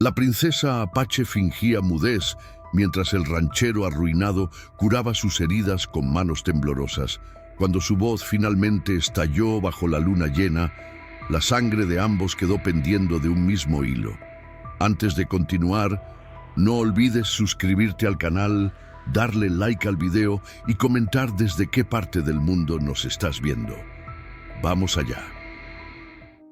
La princesa Apache fingía mudez mientras el ranchero arruinado curaba sus heridas con manos temblorosas. Cuando su voz finalmente estalló bajo la luna llena, la sangre de ambos quedó pendiendo de un mismo hilo. Antes de continuar, no olvides suscribirte al canal, darle like al video y comentar desde qué parte del mundo nos estás viendo. Vamos allá.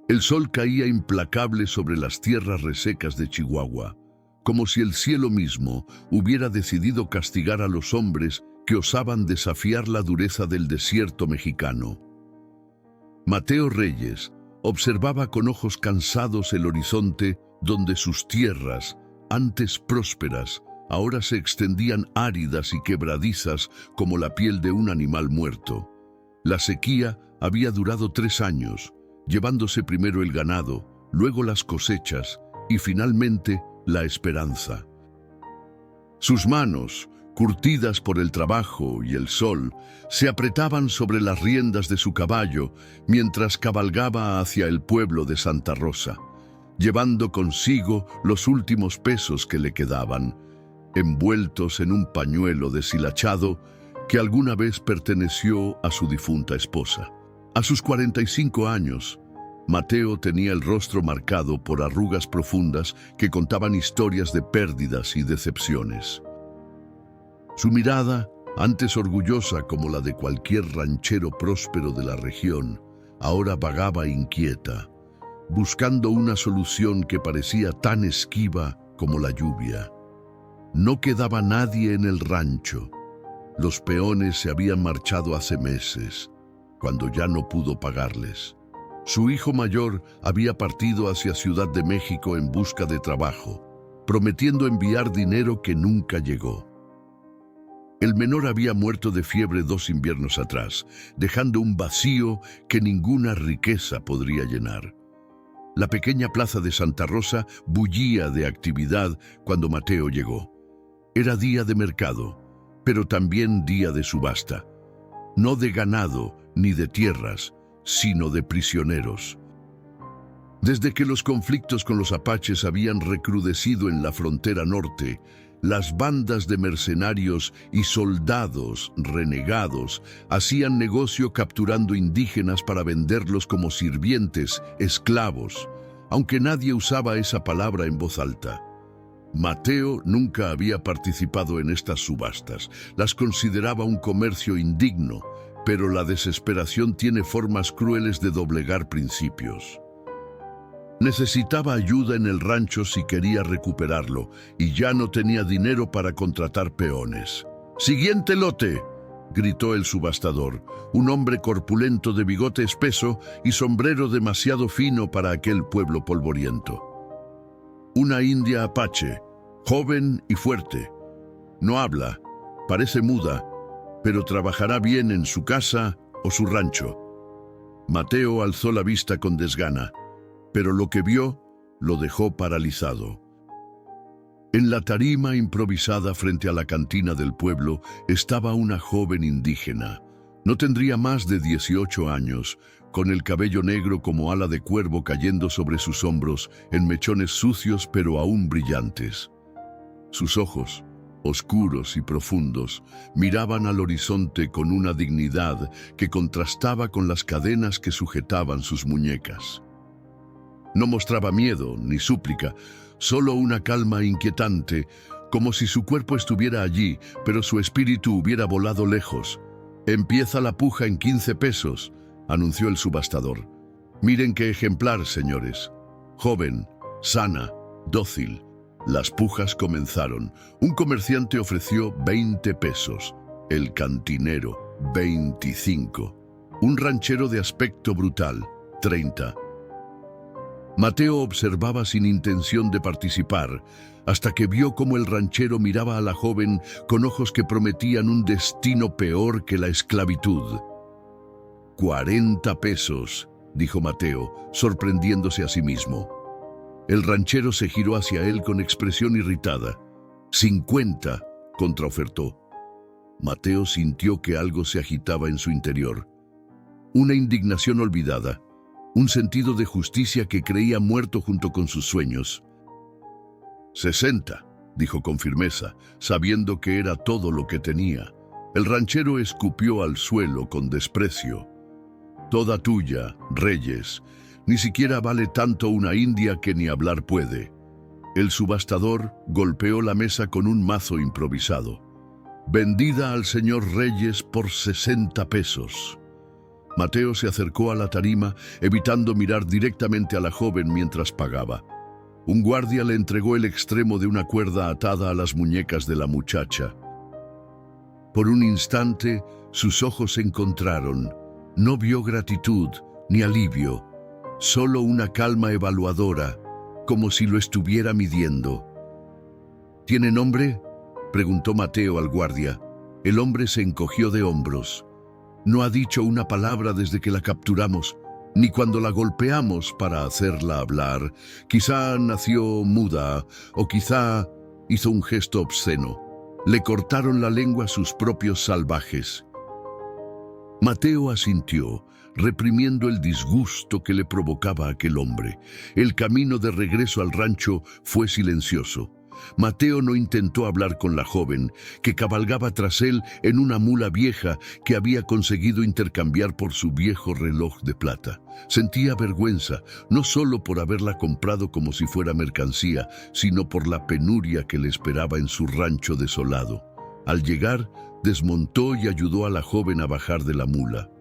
El sol caía implacable sobre las tierras resecas de Chihuahua, como si el cielo mismo hubiera decidido castigar a los hombres que osaban desafiar la dureza del desierto mexicano. Mateo Reyes observaba con ojos cansados el horizonte donde sus tierras, antes prósperas, ahora se extendían áridas y quebradizas como la piel de un animal muerto. La sequía había durado 3 años, llevándose primero el ganado, luego las cosechas y finalmente la esperanza. Sus manos, curtidas por el trabajo y el sol, se apretaban sobre las riendas de su caballo mientras cabalgaba hacia el pueblo de Santa Rosa, llevando consigo los últimos pesos que le quedaban, envueltos en un pañuelo deshilachado que alguna vez perteneció a su difunta esposa. A sus 45 años, Mateo tenía el rostro marcado por arrugas profundas que contaban historias de pérdidas y decepciones. Su mirada, antes orgullosa como la de cualquier ranchero próspero de la región, ahora vagaba inquieta, buscando una solución que parecía tan esquiva como la lluvia. No quedaba nadie en el rancho. Los peones se habían marchado hace meses, cuando ya no pudo pagarles. Su hijo mayor había partido hacia Ciudad de México en busca de trabajo, prometiendo enviar dinero que nunca llegó. El menor había muerto de fiebre 2 inviernos atrás, dejando un vacío que ninguna riqueza podría llenar. La pequeña plaza de Santa Rosa bullía de actividad cuando Mateo llegó. Era día de mercado, pero también día de subasta. No de ganado ni de tierras, sino de prisioneros. Desde que los conflictos con los apaches habían recrudecido en la frontera norte, las bandas de mercenarios y soldados renegados hacían negocio capturando indígenas para venderlos como sirvientes, esclavos, aunque nadie usaba esa palabra en voz alta. Mateo nunca había participado en estas subastas, las consideraba un comercio indigno, pero la desesperación tiene formas crueles de doblegar principios. Necesitaba ayuda en el rancho si quería recuperarlo, y ya no tenía dinero para contratar peones. ¡Siguiente lote!, gritó el subastador, un hombre corpulento de bigote espeso y sombrero demasiado fino para aquel pueblo polvoriento. Una india apache, joven y fuerte. No habla, parece muda, pero trabajará bien en su casa o su rancho. Mateo alzó la vista con desgana, pero lo que vio lo dejó paralizado. En la tarima improvisada frente a la cantina del pueblo estaba una joven indígena. No tendría más de 18 años, con el cabello negro como ala de cuervo cayendo sobre sus hombros en mechones sucios pero aún brillantes. Sus ojos, oscuros y profundos, miraban al horizonte con una dignidad que contrastaba con las cadenas que sujetaban sus muñecas. No mostraba miedo ni súplica, solo una calma inquietante, como si su cuerpo estuviera allí, pero su espíritu hubiera volado lejos. «Empieza la puja en 15 pesos», anunció el subastador. «Miren qué ejemplar, señores. Joven, sana, dócil». Las pujas comenzaron. Un comerciante ofreció 20 pesos, el cantinero 25, un ranchero de aspecto brutal 30. Mateo observaba sin intención de participar, hasta que vio cómo el ranchero miraba a la joven con ojos que prometían un destino peor que la esclavitud. 40 pesos, dijo Mateo, sorprendiéndose a sí mismo. El ranchero se giró hacia él con expresión irritada. 50, contraofertó. Mateo sintió que algo se agitaba en su interior. Una indignación olvidada, un sentido de justicia que creía muerto junto con sus sueños. 60, dijo con firmeza, sabiendo que era todo lo que tenía. El ranchero escupió al suelo con desprecio. Toda tuya, Reyes. Ni siquiera vale tanto una india que ni hablar puede. El subastador golpeó la mesa con un mazo improvisado. Vendida al señor Reyes por 60 pesos. Mateo se acercó a la tarima, evitando mirar directamente a la joven mientras pagaba. Un guardia le entregó el extremo de una cuerda atada a las muñecas de la muchacha. Por un instante, sus ojos se encontraron. No vio gratitud ni alivio, solo una calma evaluadora, como si lo estuviera midiendo. ¿Tiene nombre?, preguntó Mateo al guardia. El hombre se encogió de hombros. No ha dicho una palabra desde que la capturamos, ni cuando la golpeamos para hacerla hablar. Quizá nació muda, o quizá hizo un gesto obsceno. Le cortaron la lengua sus propios salvajes. Mateo asintió, reprimiendo el disgusto que le provocaba aquel hombre. El camino de regreso al rancho fue silencioso. Mateo no intentó hablar con la joven, que cabalgaba tras él en una mula vieja que había conseguido intercambiar por su viejo reloj de plata. Sentía vergüenza, no solo por haberla comprado como si fuera mercancía, sino por la penuria que le esperaba en su rancho desolado. Al llegar, desmontó y ayudó a la joven a bajar de la mula.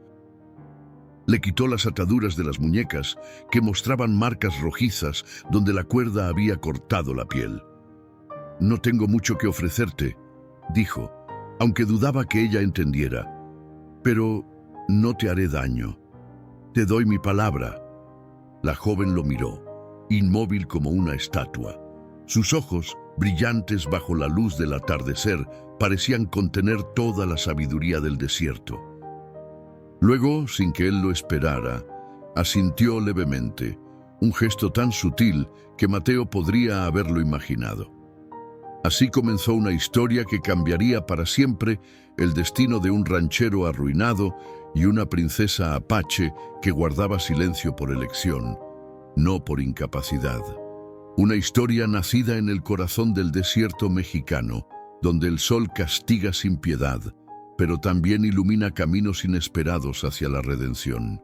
Le quitó las ataduras de las muñecas, que mostraban marcas rojizas donde la cuerda había cortado la piel. «No tengo mucho que ofrecerte», dijo, aunque dudaba que ella entendiera. «Pero no te haré daño. Te doy mi palabra». La joven lo miró, inmóvil como una estatua. Sus ojos, brillantes bajo la luz del atardecer, parecían contener toda la sabiduría del desierto. Luego, sin que él lo esperara, asintió levemente, un gesto tan sutil que Mateo podría haberlo imaginado. Así comenzó una historia que cambiaría para siempre el destino de un ranchero arruinado y una princesa apache que guardaba silencio por elección, no por incapacidad. Una historia nacida en el corazón del desierto mexicano, donde el sol castiga sin piedad, pero también ilumina caminos inesperados hacia la redención.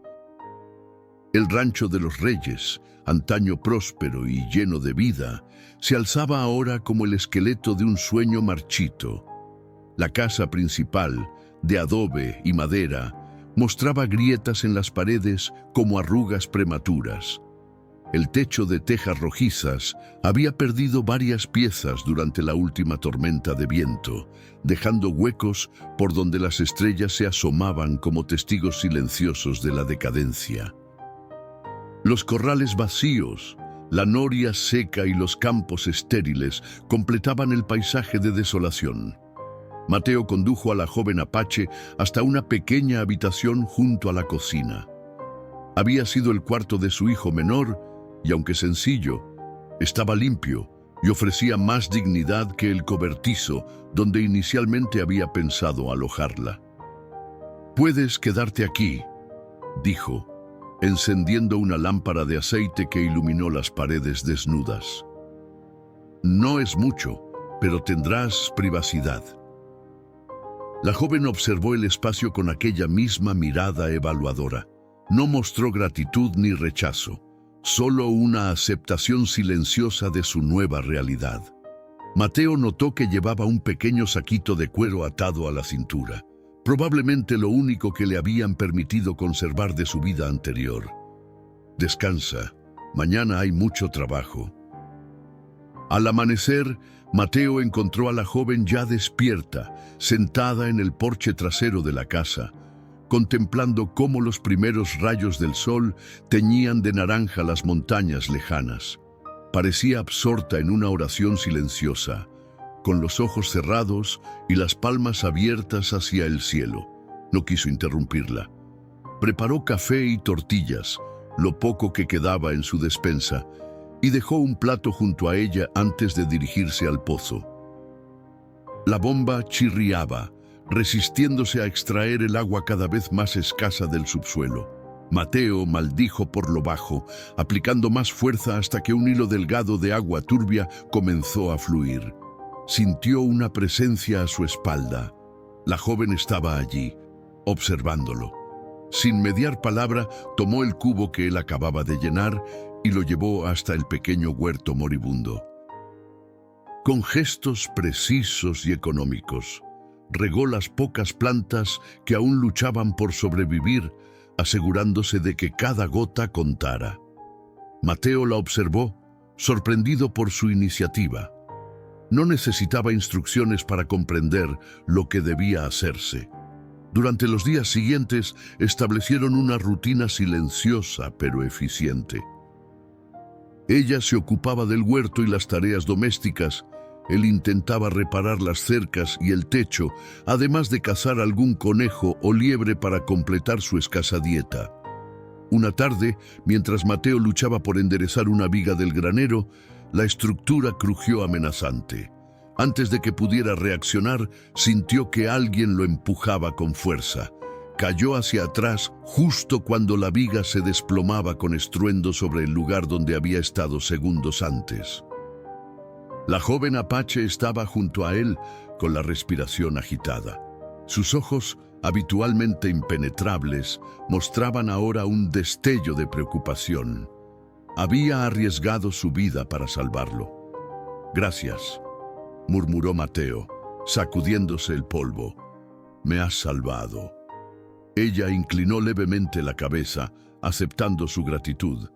El rancho de los Reyes, antaño próspero y lleno de vida, se alzaba ahora como el esqueleto de un sueño marchito. La casa principal, de adobe y madera, mostraba grietas en las paredes como arrugas prematuras. El techo de tejas rojizas había perdido varias piezas durante la última tormenta de viento, dejando huecos por donde las estrellas se asomaban como testigos silenciosos de la decadencia. Los corrales vacíos, la noria seca y los campos estériles completaban el paisaje de desolación. Mateo condujo a la joven apache hasta una pequeña habitación junto a la cocina. Había sido el cuarto de su hijo menor y, aunque sencillo, estaba limpio y ofrecía más dignidad que el cobertizo donde inicialmente había pensado alojarla. «Puedes quedarte aquí», dijo, encendiendo una lámpara de aceite que iluminó las paredes desnudas. «No es mucho, pero tendrás privacidad». La joven observó el espacio con aquella misma mirada evaluadora. No mostró gratitud ni rechazo, solo una aceptación silenciosa de su nueva realidad. Mateo notó que llevaba un pequeño saquito de cuero atado a la cintura, probablemente lo único que le habían permitido conservar de su vida anterior. «Descansa, mañana hay mucho trabajo». Al amanecer, Mateo encontró a la joven ya despierta, sentada en el porche trasero de la casa, contemplando cómo los primeros rayos del sol teñían de naranja las montañas lejanas. Parecía absorta en una oración silenciosa, con los ojos cerrados y las palmas abiertas hacia el cielo. No quiso interrumpirla. Preparó café y tortillas, lo poco que quedaba en su despensa, y dejó un plato junto a ella antes de dirigirse al pozo. La bomba chirriaba, resistiéndose a extraer el agua cada vez más escasa del subsuelo. Mateo maldijo por lo bajo, aplicando más fuerza hasta que un hilo delgado de agua turbia comenzó a fluir. Sintió una presencia a su espalda. La joven estaba allí, observándolo. Sin mediar palabra, tomó el cubo que él acababa de llenar y lo llevó hasta el pequeño huerto moribundo. Con gestos precisos y económicos, regó las pocas plantas que aún luchaban por sobrevivir, asegurándose de que cada gota contara. Mateo la observó, sorprendido por su iniciativa. No necesitaba instrucciones para comprender lo que debía hacerse. Durante los días siguientes establecieron una rutina silenciosa pero eficiente. Ella se ocupaba del huerto y las tareas domésticas. Él intentaba reparar las cercas y el techo, además de cazar algún conejo o liebre para completar su escasa dieta. Una tarde, mientras Mateo luchaba por enderezar una viga del granero, la estructura crujió amenazante. Antes de que pudiera reaccionar, sintió que alguien lo empujaba con fuerza. Cayó hacia atrás justo cuando la viga se desplomaba con estruendo sobre el lugar donde había estado segundos antes. La joven apache estaba junto a él con la respiración agitada. Sus ojos, habitualmente impenetrables, mostraban ahora un destello de preocupación. Había arriesgado su vida para salvarlo. «Gracias», murmuró Mateo, sacudiéndose el polvo. «Me has salvado». Ella inclinó levemente la cabeza, aceptando su gratitud.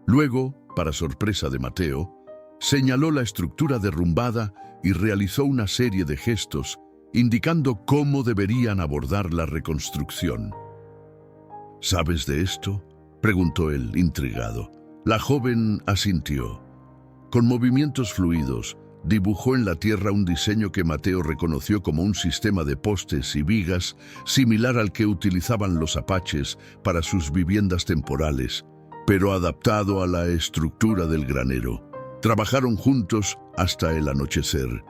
Luego, para sorpresa de Mateo, señaló la estructura derrumbada y realizó una serie de gestos, indicando cómo deberían abordar la reconstrucción. «¿Sabes de esto?», preguntó él, intrigado. La joven asintió. Con movimientos fluidos, dibujó en la tierra un diseño que Mateo reconoció como un sistema de postes y vigas similar al que utilizaban los apaches para sus viviendas temporales, pero adaptado a la estructura del granero. Trabajaron juntos hasta el anochecer.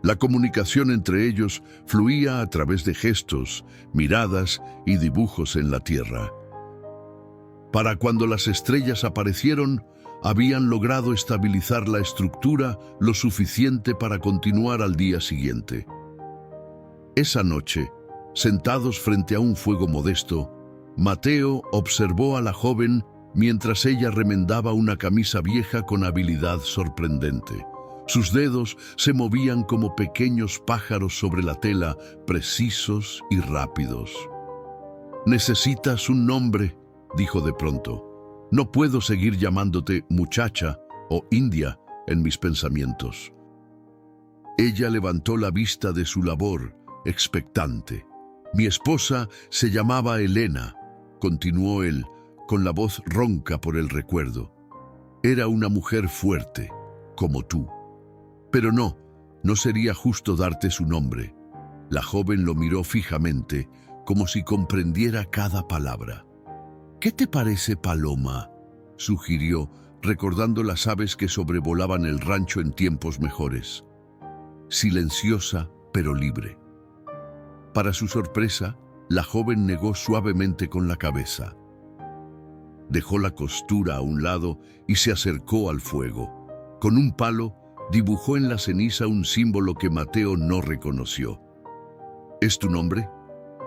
La comunicación entre ellos fluía a través de gestos, miradas y dibujos en la tierra. Para cuando las estrellas aparecieron, habían logrado estabilizar la estructura lo suficiente para continuar al día siguiente. Esa noche, sentados frente a un fuego modesto, Mateo observó a la joven mientras ella remendaba una camisa vieja con habilidad sorprendente. Sus dedos se movían como pequeños pájaros sobre la tela, precisos y rápidos. «Necesitas un nombre», dijo de pronto. «No puedo seguir llamándote muchacha o india en mis pensamientos». Ella levantó la vista de su labor, expectante. «Mi esposa se llamaba Elena», continuó él, con la voz ronca por el recuerdo. «Era una mujer fuerte, como tú. Pero no sería justo darte su nombre». La joven lo miró fijamente, como si comprendiera cada palabra. «¿Qué te parece Paloma?», sugirió, recordando las aves que sobrevolaban el rancho en tiempos mejores. Silenciosa, pero libre. Para su sorpresa, la joven negó suavemente con la cabeza. Dejó la costura a un lado y se acercó al fuego. Con un palo, dibujó en la ceniza un símbolo que Mateo no reconoció. «¿Es tu nombre?»,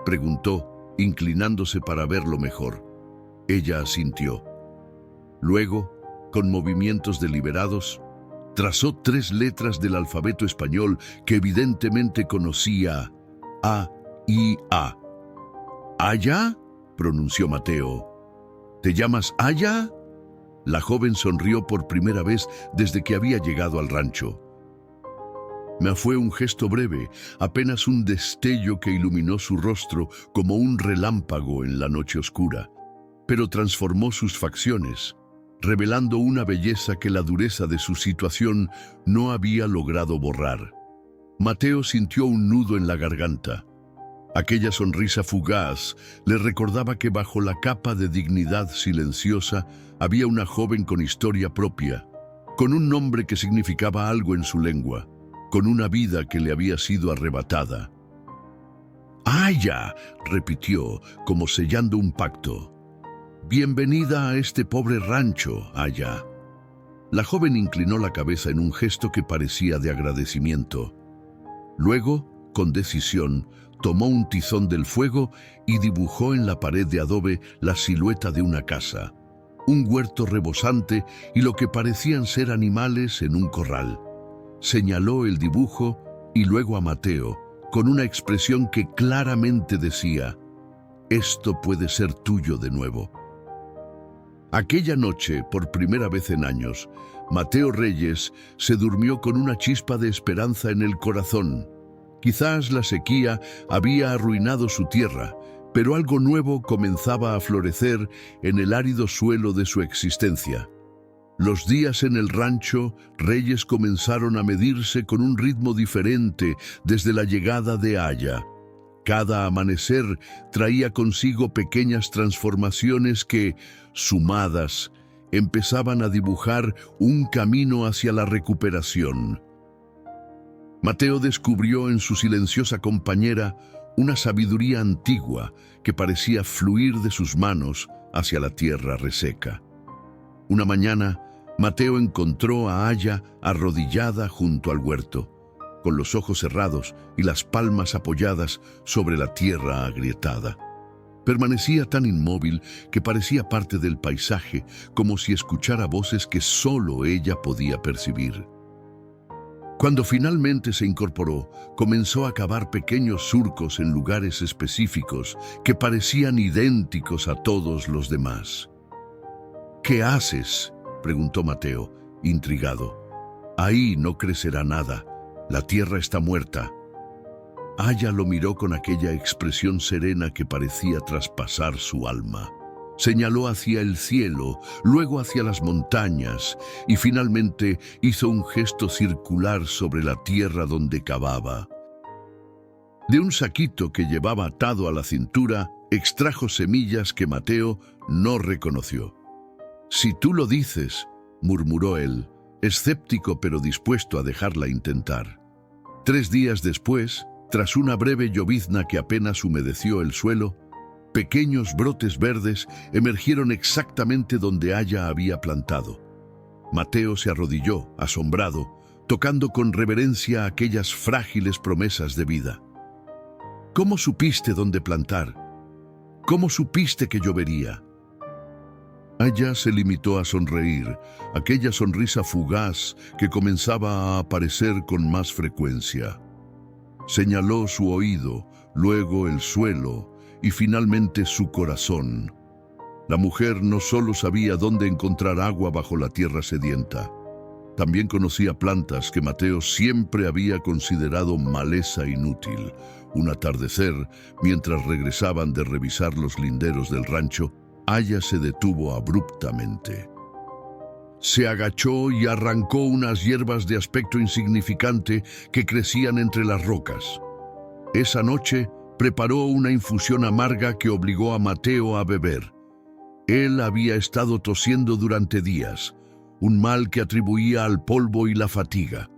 preguntó, inclinándose para verlo mejor. Ella asintió. Luego, con movimientos deliberados, trazó 3 letras del alfabeto español que evidentemente conocía: A, I, A. «¿Aya?», pronunció Mateo. «¿Te llamas Aya?». La joven sonrió por primera vez desde que había llegado al rancho. Me fue un gesto breve, apenas un destello que iluminó su rostro como un relámpago en la noche oscura, pero transformó sus facciones, revelando una belleza que la dureza de su situación no había logrado borrar. Mateo sintió un nudo en la garganta. Aquella sonrisa fugaz le recordaba que bajo la capa de dignidad silenciosa había una joven con historia propia, con un nombre que significaba algo en su lengua, con una vida que le había sido arrebatada. «Aya», repitió, como sellando un pacto. Bienvenida a este pobre rancho, Aya. La joven inclinó la cabeza en un gesto que parecía de agradecimiento. Luego, con decisión, tomó un tizón del fuego y dibujó en la pared de adobe la silueta de una casa, un huerto rebosante y lo que parecían ser animales en un corral. Señaló el dibujo y luego a Mateo, con una expresión que claramente decía: «Esto puede ser tuyo de nuevo». Aquella noche, por primera vez en años, Mateo Reyes se durmió con una chispa de esperanza en el corazón. Quizás la sequía había arruinado su tierra, pero algo nuevo comenzaba a florecer en el árido suelo de su existencia. Los días en el rancho, Reyes comenzaron a medirse con un ritmo diferente desde la llegada de Aya. Cada amanecer traía consigo pequeñas transformaciones que, sumadas, empezaban a dibujar un camino hacia la recuperación. Mateo descubrió en su silenciosa compañera una sabiduría antigua que parecía fluir de sus manos hacia la tierra reseca. Una mañana, Mateo encontró a Aya arrodillada junto al huerto, con los ojos cerrados y las palmas apoyadas sobre la tierra agrietada. Permanecía tan inmóvil que parecía parte del paisaje, como si escuchara voces que solo ella podía percibir. Cuando finalmente se incorporó, comenzó a cavar pequeños surcos en lugares específicos que parecían idénticos a todos los demás. «¿Qué haces?», preguntó Mateo, intrigado. «Ahí no crecerá nada. La tierra está muerta». Aya lo miró con aquella expresión serena que parecía traspasar su alma. Señaló hacia el cielo, luego hacia las montañas y finalmente hizo un gesto circular sobre la tierra donde cavaba. De un saquito que llevaba atado a la cintura, extrajo semillas que Mateo no reconoció. «Si tú lo dices», murmuró él, escéptico pero dispuesto a dejarla intentar. 3 días después, tras una breve llovizna que apenas humedeció el suelo, pequeños brotes verdes emergieron exactamente donde Aya había plantado. Mateo se arrodilló, asombrado, tocando con reverencia aquellas frágiles promesas de vida. «¿Cómo supiste dónde plantar? ¿Cómo supiste que llovería?». Aya se limitó a sonreír, aquella sonrisa fugaz que comenzaba a aparecer con más frecuencia. Señaló su oído, luego el suelo y finalmente su corazón. La mujer no solo sabía dónde encontrar agua bajo la tierra sedienta, también conocía plantas que Mateo siempre había considerado maleza inútil. Un atardecer, mientras regresaban de revisar los linderos del rancho, Aya se detuvo abruptamente. Se agachó y arrancó unas hierbas de aspecto insignificante que crecían entre las rocas. Esa noche preparó una infusión amarga que obligó a Mateo a beber. Él había estado tosiendo durante días, un mal que atribuía al polvo y la fatiga.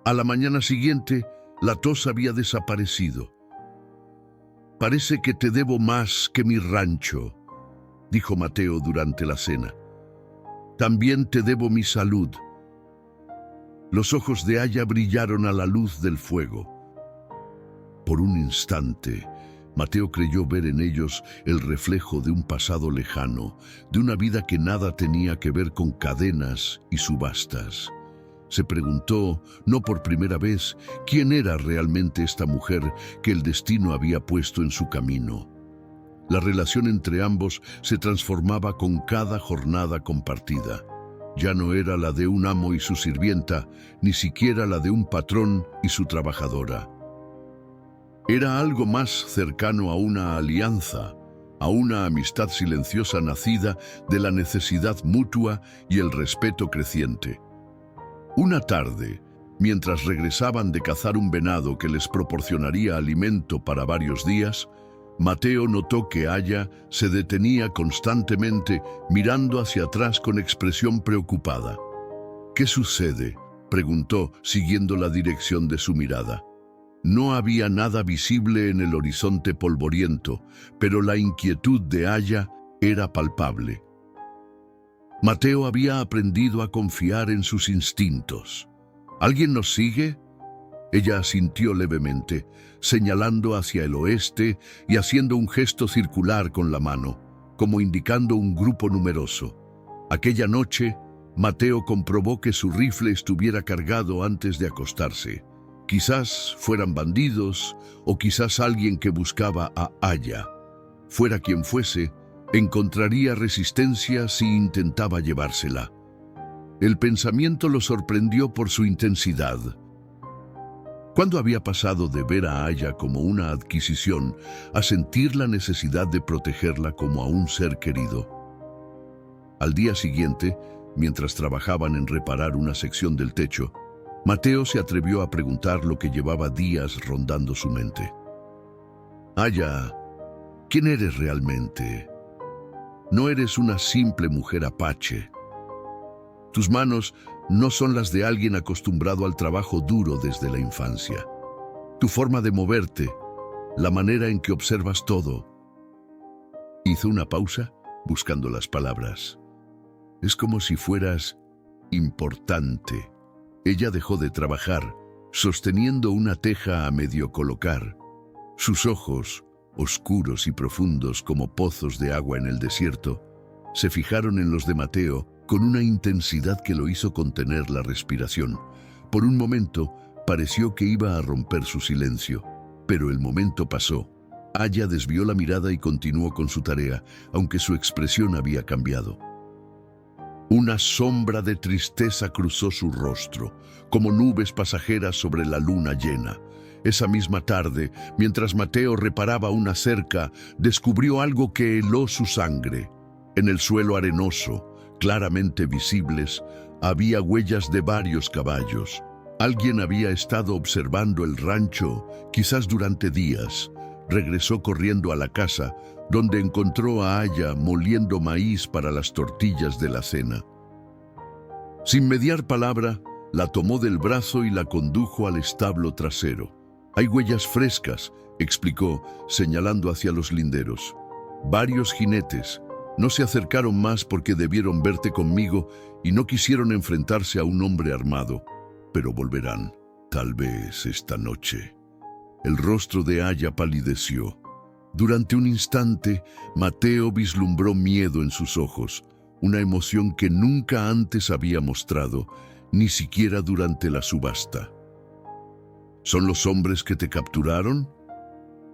A la mañana siguiente, la tos había desaparecido. «Parece que te debo más que mi rancho», dijo Mateo durante la cena. «También te debo mi salud». Los ojos de Aya brillaron a la luz del fuego. Por un instante, Mateo creyó ver en ellos el reflejo de un pasado lejano, de una vida que nada tenía que ver con cadenas y subastas. Se preguntó, no por primera vez, quién era realmente esta mujer que el destino había puesto en su camino. La relación entre ambos se transformaba con cada jornada compartida. Ya no era la de un amo y su sirvienta, ni siquiera la de un patrón y su trabajadora. Era algo más cercano a una alianza, a una amistad silenciosa nacida de la necesidad mutua y el respeto creciente. Una tarde, mientras regresaban de cazar un venado que les proporcionaría alimento para varios días, Mateo notó que Aya se detenía constantemente mirando hacia atrás con expresión preocupada. «¿Qué sucede?», preguntó, siguiendo la dirección de su mirada. No había nada visible en el horizonte polvoriento, pero la inquietud de Aya era palpable. Mateo había aprendido a confiar en sus instintos. ¿Alguien nos sigue? Ella asintió levemente, señalando hacia el oeste y haciendo un gesto circular con la mano, como indicando un grupo numeroso. Aquella noche, Mateo comprobó que su rifle estuviera cargado antes de acostarse. Quizás fueran bandidos o quizás alguien que buscaba a Aya. Fuera quien fuese, encontraría resistencia si intentaba llevársela. El pensamiento lo sorprendió por su intensidad. ¿Cuándo había pasado de ver a Aya como una adquisición a sentir la necesidad de protegerla como a un ser querido? Al día siguiente, mientras trabajaban en reparar una sección del techo, Mateo se atrevió a preguntar lo que llevaba días rondando su mente. Aya, ¿quién eres realmente? No eres una simple mujer apache. Tus manos no son las de alguien acostumbrado al trabajo duro desde la infancia. Tu forma de moverte, la manera en que observas todo. Hizo una pausa, buscando las palabras. Es como si fueras importante. Ella dejó de trabajar, sosteniendo una teja a medio colocar. Sus ojos, oscuros y profundos como pozos de agua en el desierto, se fijaron en los de Mateo con una intensidad que lo hizo contener la respiración. Por un momento, pareció que iba a romper su silencio, pero el momento pasó. Aya desvió la mirada y continuó con su tarea, aunque su expresión había cambiado. Una sombra de tristeza cruzó su rostro, como nubes pasajeras sobre la luna llena. Esa misma tarde, mientras Mateo reparaba una cerca, descubrió algo que heló su sangre. En el suelo arenoso, claramente visibles, había huellas de varios caballos. Alguien había estado observando el rancho, quizás durante días. Regresó corriendo a la casa, donde encontró a Aya moliendo maíz para las tortillas de la cena. Sin mediar palabra, la tomó del brazo y la condujo al establo trasero. Hay huellas frescas, explicó, señalando hacia los linderos. Varios jinetes. No se acercaron más porque debieron verte conmigo y no quisieron enfrentarse a un hombre armado. Pero volverán, tal vez esta noche. El rostro de Aya palideció. Durante un instante, Mateo vislumbró miedo en sus ojos, una emoción que nunca antes había mostrado, ni siquiera durante la subasta. ¿Son los hombres que te capturaron?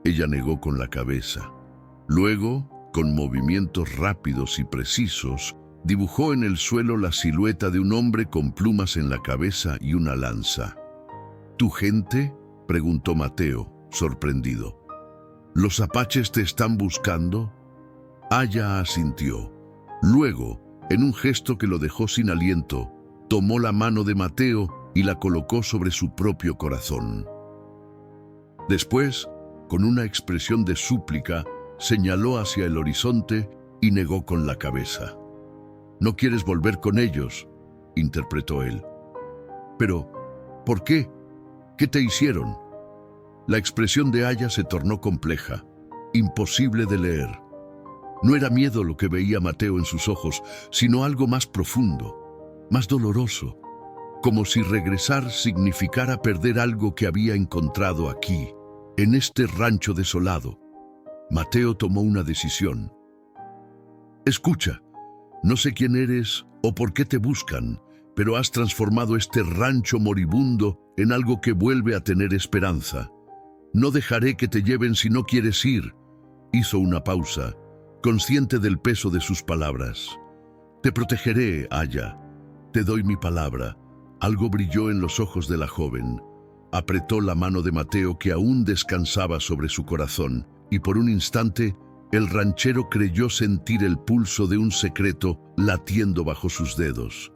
Ella negó con la cabeza. Luego, con movimientos rápidos y precisos, dibujó en el suelo la silueta de un hombre con plumas en la cabeza y una lanza. ¿Tu gente?, preguntó Mateo, sorprendido. ¿Los apaches te están buscando? Aya asintió. Luego, en un gesto que lo dejó sin aliento, tomó la mano de Mateo y la colocó sobre su propio corazón. Después, con una expresión de súplica, señaló hacia el horizonte y negó con la cabeza. «¿No quieres volver con ellos?», interpretó él. «Pero, ¿por qué? ¿Qué te hicieron?». La expresión de Aya se tornó compleja, imposible de leer. No era miedo lo que veía Mateo en sus ojos, sino algo más profundo, más doloroso, como si regresar significara perder algo que había encontrado aquí, en este rancho desolado. Mateo tomó una decisión. «Escucha, no sé quién eres o por qué te buscan, pero has transformado este rancho moribundo en algo que vuelve a tener esperanza. No dejaré que te lleven si no quieres ir». Hizo una pausa, consciente del peso de sus palabras. «Te protegeré, Aya. Te doy mi palabra». Algo brilló en los ojos de la joven. Apretó la mano de Mateo que aún descansaba sobre su corazón, y por un instante, el ranchero creyó sentir el pulso de un secreto latiendo bajo sus dedos.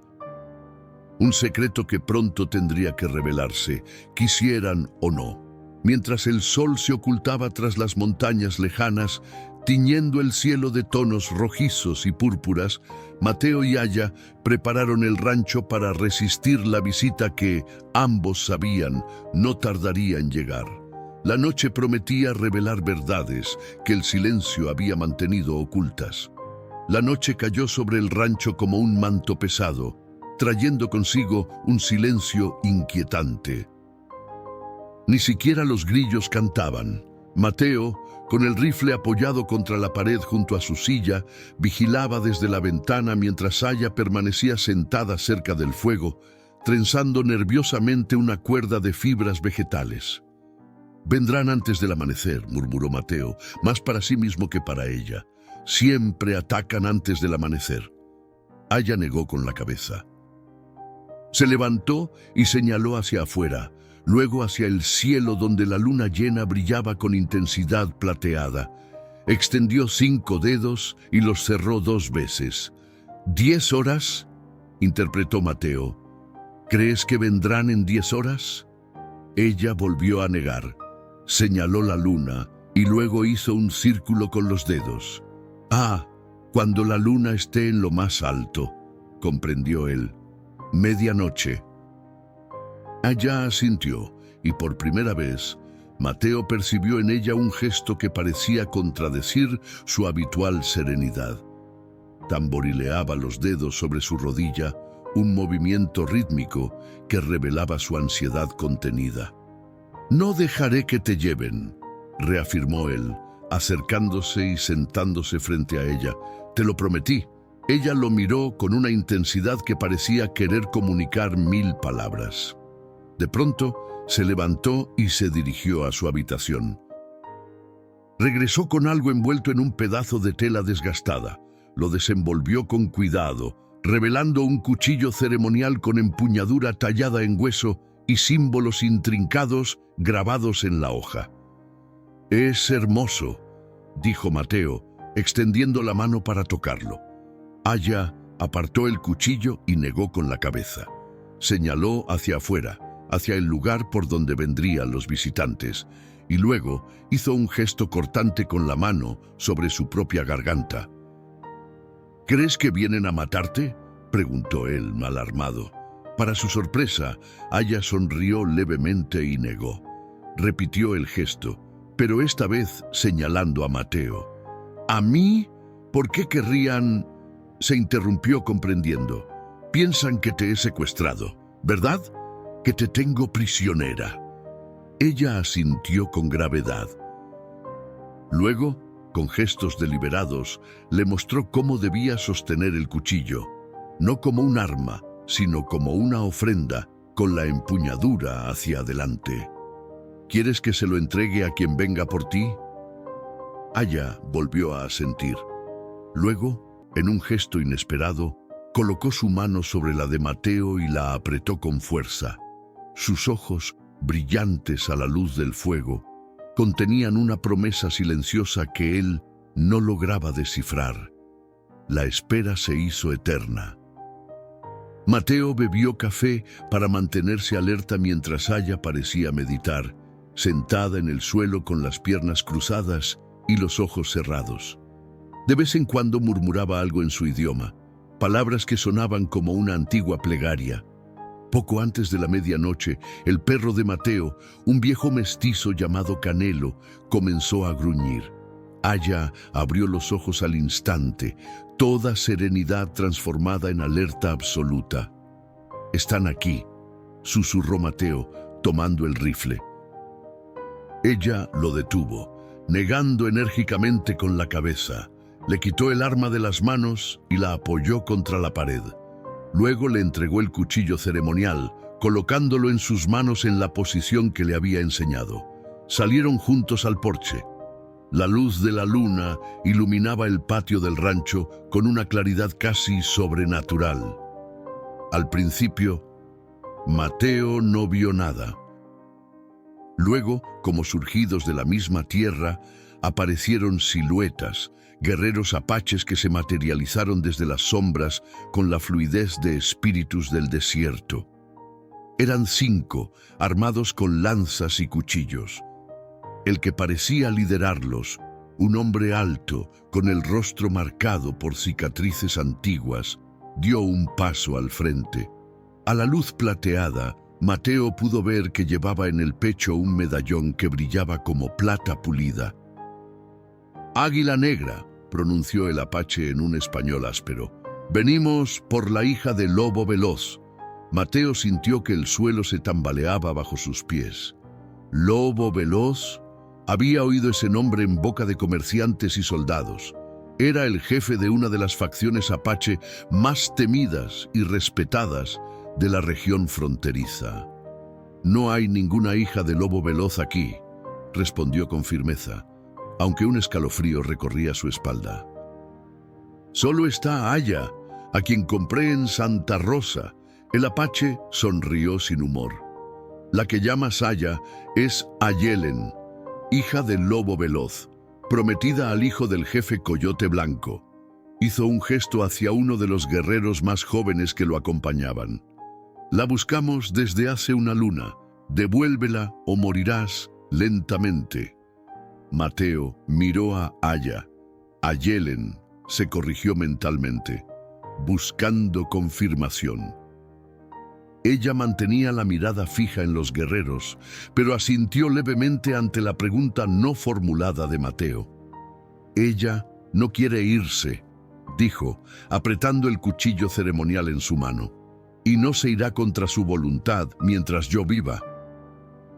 Un secreto que pronto tendría que revelarse, quisieran o no. Mientras el sol se ocultaba tras las montañas lejanas, tiñendo el cielo de tonos rojizos y púrpuras, Mateo y Aya prepararon el rancho para resistir la visita que, ambos sabían, no tardaría en llegar. La noche prometía revelar verdades que el silencio había mantenido ocultas. La noche cayó sobre el rancho como un manto pesado, trayendo consigo un silencio inquietante. Ni siquiera los grillos cantaban. Mateo, con el rifle apoyado contra la pared junto a su silla, vigilaba desde la ventana mientras Aya permanecía sentada cerca del fuego, trenzando nerviosamente una cuerda de fibras vegetales. «Vendrán antes del amanecer», murmuró Mateo, más para sí mismo que para ella. «Siempre atacan antes del amanecer». Aya negó con la cabeza. Se levantó y señaló hacia afuera, luego hacia el cielo donde la luna llena brillaba con intensidad plateada. Extendió 5 dedos y los cerró 2 veces. «¿10 horas?» interpretó Mateo. «¿Crees que vendrán en 10 horas?» Ella volvió a negar. Señaló la luna y luego hizo un círculo con los dedos. «Ah, cuando la luna esté en lo más alto», comprendió él. «Medianoche». Aya asintió, y por primera vez, Mateo percibió en ella un gesto que parecía contradecir su habitual serenidad. Tamborileaba los dedos sobre su rodilla, un movimiento rítmico que revelaba su ansiedad contenida. «No dejaré que te lleven», reafirmó él, acercándose y sentándose frente a ella. «Te lo prometí». Ella lo miró con una intensidad que parecía querer comunicar 1000 palabras. De pronto, se levantó y se dirigió a su habitación. Regresó con algo envuelto en un pedazo de tela desgastada. Lo desenvolvió con cuidado, revelando un cuchillo ceremonial con empuñadura tallada en hueso y símbolos intrincados grabados en la hoja. «Es hermoso», dijo Mateo, extendiendo la mano para tocarlo. Aya apartó el cuchillo y negó con la cabeza. Señaló hacia afuera, hacia el lugar por donde vendrían los visitantes, y luego hizo un gesto cortante con la mano sobre su propia garganta. «¿Crees que vienen a matarte?», preguntó él, alarmado. Para su sorpresa, Aya sonrió levemente y negó. Repitió el gesto, pero esta vez señalando a Mateo. «¿A mí? ¿Por qué querrían...?» Se interrumpió comprendiendo. «Piensan que te he secuestrado, ¿verdad? Que te tengo prisionera». Ella asintió con gravedad. Luego, con gestos deliberados, le mostró cómo debía sostener el cuchillo, no como un arma, sino como una ofrenda, con la empuñadura hacia adelante. «¿Quieres que se lo entregue a quien venga por ti?» Aya volvió a asentir. Luego, en un gesto inesperado, colocó su mano sobre la de Mateo y la apretó con fuerza. Sus ojos, brillantes a la luz del fuego, contenían una promesa silenciosa que él no lograba descifrar. La espera se hizo eterna. Mateo bebió café para mantenerse alerta mientras Aya parecía meditar, sentada en el suelo con las piernas cruzadas y los ojos cerrados. De vez en cuando murmuraba algo en su idioma, palabras que sonaban como una antigua plegaria. Poco antes de la medianoche, el perro de Mateo, un viejo mestizo llamado Canelo, comenzó a gruñir. Aya abrió los ojos al instante, toda serenidad transformada en alerta absoluta. «Están aquí», susurró Mateo, tomando el rifle. Ella lo detuvo, negando enérgicamente con la cabeza. Le quitó el arma de las manos y la apoyó contra la pared. Luego le entregó el cuchillo ceremonial, colocándolo en sus manos en la posición que le había enseñado. Salieron juntos al porche. La luz de la luna iluminaba el patio del rancho con una claridad casi sobrenatural. Al principio, Mateo no vio nada. Luego, como surgidos de la misma tierra, aparecieron siluetas, guerreros apaches que se materializaron desde las sombras con la fluidez de espíritus del desierto. Eran 5, armados con lanzas y cuchillos. El que parecía liderarlos, un hombre alto, con el rostro marcado por cicatrices antiguas, dio un paso al frente. A la luz plateada, Mateo pudo ver que llevaba en el pecho un medallón que brillaba como plata pulida. «Águila Negra», pronunció el apache en un español áspero. Venimos por la hija del lobo veloz. Mateo sintió que el suelo se tambaleaba bajo sus pies. ¿Lobo veloz? Había oído ese nombre en boca de comerciantes y soldados. Era el jefe de una de las facciones apache más temidas y respetadas de la región fronteriza. No hay ninguna hija de lobo veloz aquí, respondió con firmeza, aunque un escalofrío recorría su espalda. Solo está Aya, a quien compré en Santa Rosa. El apache sonrió sin humor. La que llamas Aya es Ayelen, hija del lobo veloz, prometida al hijo del jefe Coyote Blanco. Hizo un gesto hacia uno de los guerreros más jóvenes que lo acompañaban. La buscamos desde hace una luna. Devuélvela o morirás lentamente. Mateo miró a Aya. Ayelen se corrigió mentalmente, buscando confirmación. Ella mantenía la mirada fija en los guerreros, pero asintió levemente ante la pregunta no formulada de Mateo. Ella no quiere irse, dijo, apretando el cuchillo ceremonial en su mano, y no se irá contra su voluntad mientras yo viva.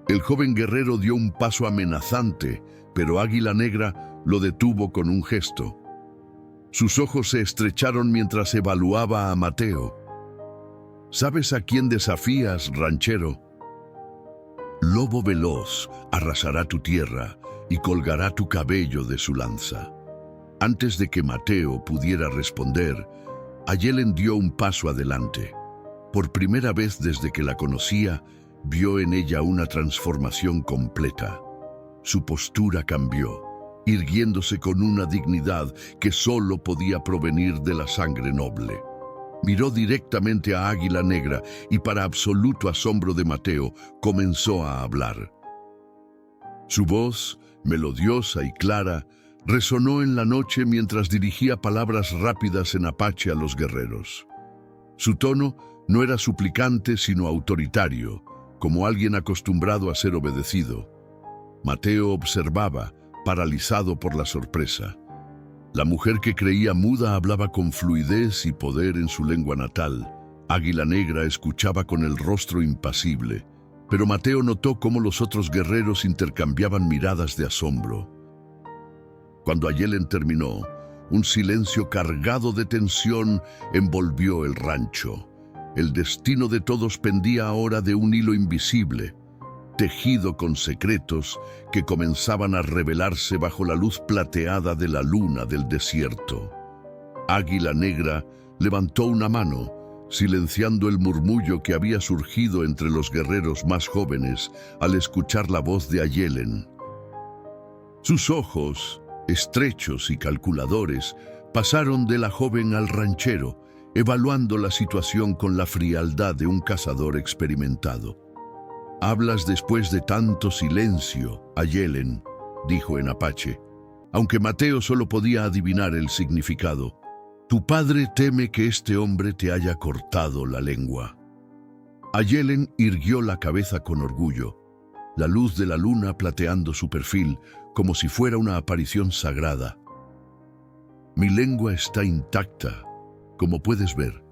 El joven guerrero dio un paso amenazante, pero Águila Negra lo detuvo con un gesto. Sus ojos se estrecharon mientras evaluaba a Mateo. ¿Sabes a quién desafías, ranchero? Lobo veloz arrasará tu tierra y colgará tu cabello de su lanza. Antes de que Mateo pudiera responder, Ayelen dio un paso adelante. Por primera vez desde que la conocía, vio en ella una transformación completa. Su postura cambió, irguiéndose con una dignidad que solo podía provenir de la sangre noble. Miró directamente a Águila Negra y, para absoluto asombro de Mateo, comenzó a hablar. Su voz, melodiosa y clara, resonó en la noche mientras dirigía palabras rápidas en apache a los guerreros. Su tono no era suplicante sino autoritario, como alguien acostumbrado a ser obedecido. Mateo observaba, paralizado por la sorpresa. La mujer que creía muda hablaba con fluidez y poder en su lengua natal. Águila Negra escuchaba con el rostro impasible, pero Mateo notó cómo los otros guerreros intercambiaban miradas de asombro. Cuando Ayelen terminó, un silencio cargado de tensión envolvió el rancho. El destino de todos pendía ahora de un hilo invisible, tejido con secretos que comenzaban a revelarse bajo la luz plateada de la luna del desierto. Águila Negra levantó una mano, silenciando el murmullo que había surgido entre los guerreros más jóvenes al escuchar la voz de Ayelen. Sus ojos, estrechos y calculadores, pasaron de la joven al ranchero, evaluando la situación con la frialdad de un cazador experimentado. «Hablas después de tanto silencio, Ayelen», dijo en apache, aunque Mateo solo podía adivinar el significado. «Tu padre teme que este hombre te haya cortado la lengua». Ayelen irguió la cabeza con orgullo, la luz de la luna plateando su perfil como si fuera una aparición sagrada. «Mi lengua está intacta, como puedes ver»,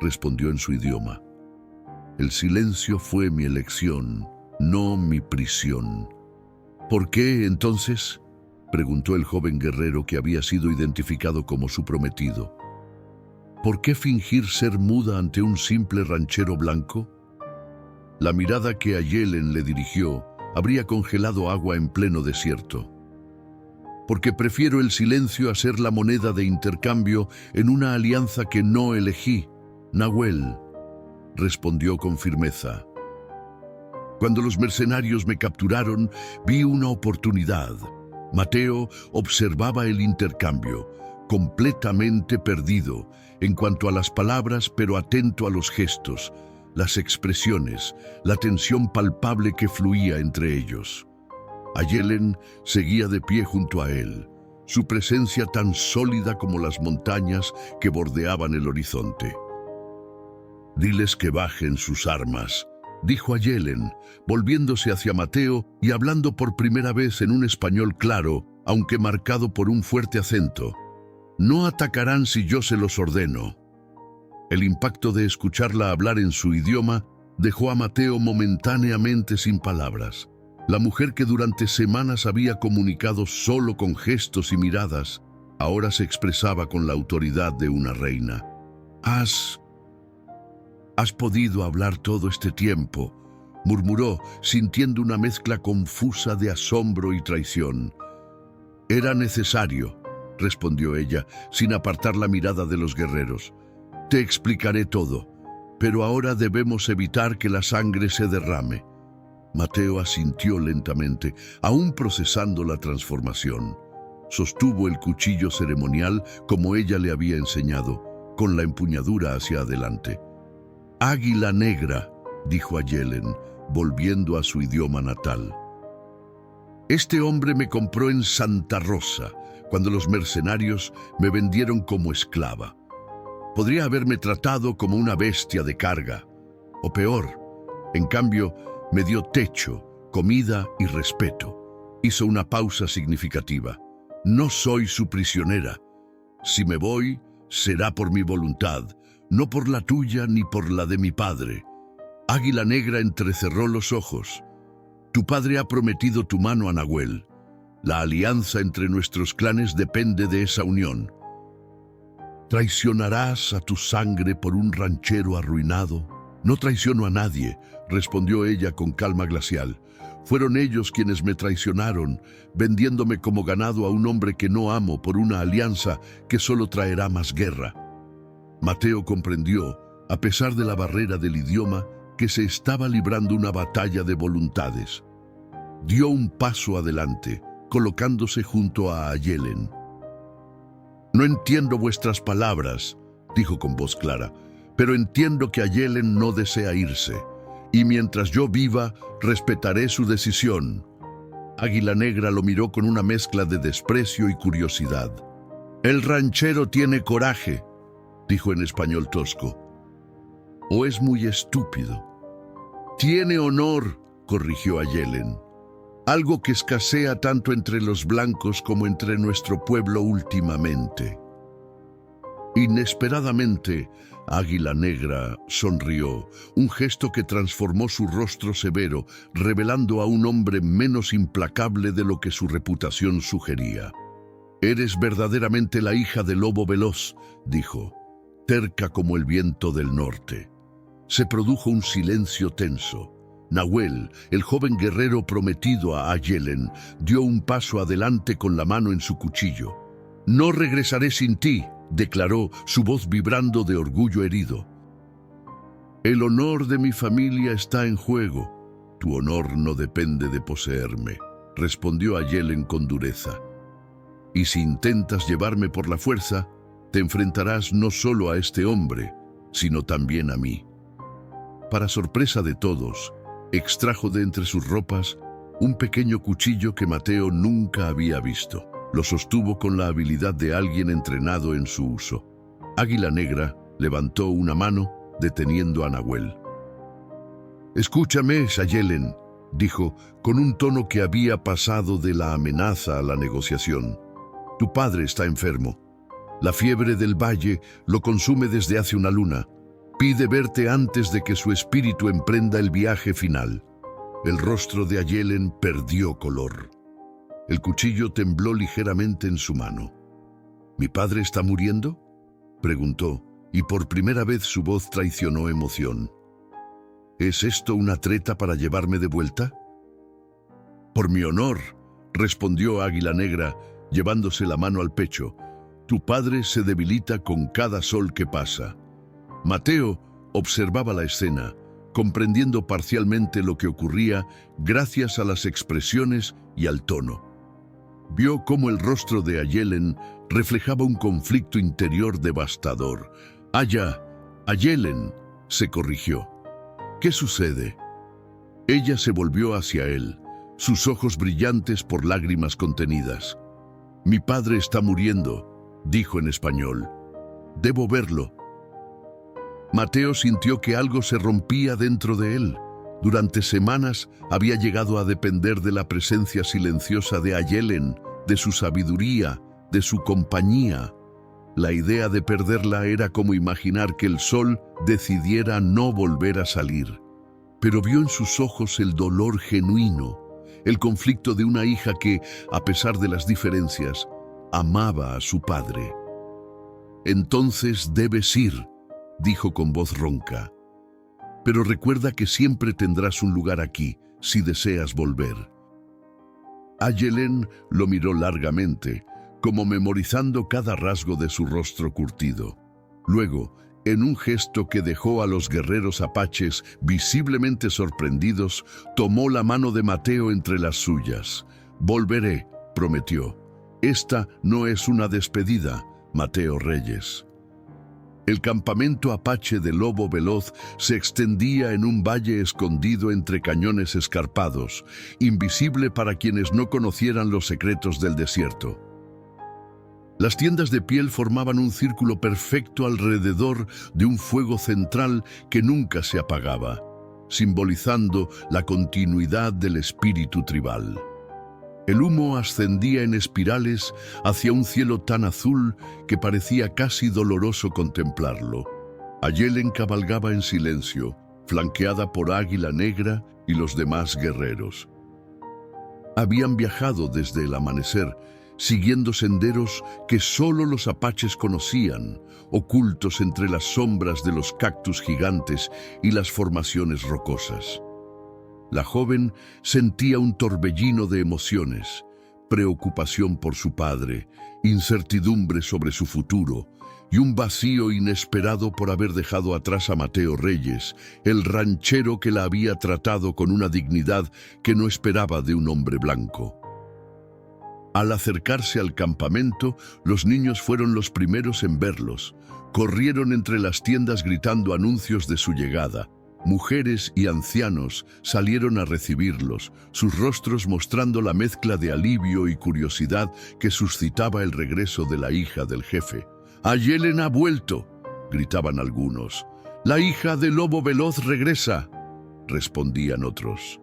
respondió en su idioma. «El silencio fue mi elección, no mi prisión». «¿Por qué, entonces?», preguntó el joven guerrero que había sido identificado como su prometido. «¿Por qué fingir ser muda ante un simple ranchero blanco?». La mirada que Ayelen le dirigió habría congelado agua en pleno desierto. «Porque prefiero el silencio a ser la moneda de intercambio en una alianza que no elegí, Nahuel», respondió con firmeza. «Cuando los mercenarios me capturaron, vi una oportunidad». Mateo observaba el intercambio, completamente perdido en cuanto a las palabras, pero atento a los gestos, las expresiones, la tensión palpable que fluía entre ellos. Ayelen seguía de pie junto a él, su presencia tan sólida como las montañas que bordeaban el horizonte. «Diles que bajen sus armas», dijo Ayelen, volviéndose hacia Mateo y hablando por primera vez en un español claro, aunque marcado por un fuerte acento. No atacarán si yo se los ordeno. El impacto de escucharla hablar en su idioma dejó a Mateo momentáneamente sin palabras. La mujer que durante semanas había comunicado solo con gestos y miradas, ahora se expresaba con la autoridad de una reina. Has podido hablar todo este tiempo, murmuró, sintiendo una mezcla confusa de asombro y traición. Era necesario, respondió ella, sin apartar la mirada de los guerreros. Te explicaré todo, pero ahora debemos evitar que la sangre se derrame. Mateo asintió lentamente, aún procesando la transformación. Sostuvo el cuchillo ceremonial como ella le había enseñado, con la empuñadura hacia adelante. Águila Negra, dijo a Yelen, volviendo a su idioma natal. Este hombre me compró en Santa Rosa, cuando los mercenarios me vendieron como esclava. Podría haberme tratado como una bestia de carga, o peor. En cambio, me dio techo, comida y respeto. Hizo una pausa significativa. No soy su prisionera. Si me voy, será por mi voluntad, no por la tuya ni por la de mi padre. Águila Negra entrecerró los ojos. Tu padre ha prometido tu mano a Nahuel. La alianza entre nuestros clanes depende de esa unión. ¿Traicionarás a tu sangre por un ranchero arruinado? No traiciono a nadie, respondió ella con calma glacial. Fueron ellos quienes me traicionaron, vendiéndome como ganado a un hombre que no amo por una alianza que solo traerá más guerra. Mateo comprendió, a pesar de la barrera del idioma, que se estaba librando una batalla de voluntades. Dio un paso adelante, colocándose junto a Ayelen. No entiendo vuestras palabras, dijo con voz clara, pero entiendo que Ayelen no desea irse, y mientras yo viva, respetaré su decisión. Águila Negra lo miró con una mezcla de desprecio y curiosidad. El ranchero tiene coraje, dijo en español tosco. ¿O es muy estúpido? Tiene honor, corrigió Ayelen. Algo que escasea tanto entre los blancos como entre nuestro pueblo últimamente. Inesperadamente, Águila Negra sonrió, un gesto que transformó su rostro severo, revelando a un hombre menos implacable de lo que su reputación sugería. Eres verdaderamente la hija del lobo veloz, dijo, terca como el viento del norte. Se produjo un silencio tenso. Nahuel, el joven guerrero prometido a Ayelen, dio un paso adelante con la mano en su cuchillo. No regresaré sin ti, declaró, su voz vibrando de orgullo herido. El honor de mi familia está en juego. Tu honor no depende de poseerme, respondió Ayelen con dureza. Y si intentas llevarme por la fuerza, te enfrentarás no solo a este hombre, sino también a mí. Para sorpresa de todos, extrajo de entre sus ropas un pequeño cuchillo que Mateo nunca había visto. Lo sostuvo con la habilidad de alguien entrenado en su uso. Águila Negra levantó una mano, deteniendo a Nahuel. Escúchame, Ayelen, dijo, con un tono que había pasado de la amenaza a la negociación. Tu padre está enfermo. La fiebre del valle lo consume desde hace una luna. Pide verte antes de que su espíritu emprenda el viaje final. El rostro de Ayelen perdió color. El cuchillo tembló ligeramente en su mano. ¿Mi padre está muriendo?, preguntó, y por primera vez su voz traicionó emoción. ¿Es esto una treta para llevarme de vuelta? Por mi honor, respondió Águila Negra, llevándose la mano al pecho. Tu padre se debilita con cada sol que pasa. Mateo observaba la escena, comprendiendo parcialmente lo que ocurría gracias a las expresiones y al tono. Vio cómo el rostro de Ayelen reflejaba un conflicto interior devastador. Ayelen, se corrigió. ¿Qué sucede? Ella se volvió hacia él, sus ojos brillantes por lágrimas contenidas. Mi padre está muriendo, dijo en español. Debo verlo. Mateo sintió que algo se rompía dentro de él. Durante semanas había llegado a depender de la presencia silenciosa de Ayelen, de su sabiduría, de su compañía. La idea de perderla era como imaginar que el sol decidiera no volver a salir. Pero vio en sus ojos el dolor genuino, el conflicto de una hija que, a pesar de las diferencias, amaba a su padre. «Entonces debes ir», dijo con voz ronca. «Pero recuerda que siempre tendrás un lugar aquí, si deseas volver». Ayelen lo miró largamente, como memorizando cada rasgo de su rostro curtido. Luego, en un gesto que dejó a los guerreros apaches visiblemente sorprendidos, tomó la mano de Mateo entre las suyas. «Volveré», prometió. «Esta no es una despedida, Mateo Reyes». El campamento apache de Lobo Veloz se extendía en un valle escondido entre cañones escarpados, invisible para quienes no conocieran los secretos del desierto. Las tiendas de piel formaban un círculo perfecto alrededor de un fuego central que nunca se apagaba, simbolizando la continuidad del espíritu tribal. El humo ascendía en espirales hacia un cielo tan azul que parecía casi doloroso contemplarlo. Ayelen cabalgaba en silencio, flanqueada por Águila Negra y los demás guerreros. Habían viajado desde el amanecer, siguiendo senderos que solo los apaches conocían, ocultos entre las sombras de los cactus gigantes y las formaciones rocosas. La joven sentía un torbellino de emociones, preocupación por su padre, incertidumbre sobre su futuro y un vacío inesperado por haber dejado atrás a Mateo Reyes, el ranchero que la había tratado con una dignidad que no esperaba de un hombre blanco. Al acercarse al campamento, los niños fueron los primeros en verlos. Corrieron entre las tiendas gritando anuncios de su llegada. Mujeres y ancianos salieron a recibirlos, sus rostros mostrando la mezcla de alivio y curiosidad que suscitaba el regreso de la hija del jefe. «Ayelen ha vuelto», gritaban algunos. «La hija de Lobo Veloz regresa», respondían otros.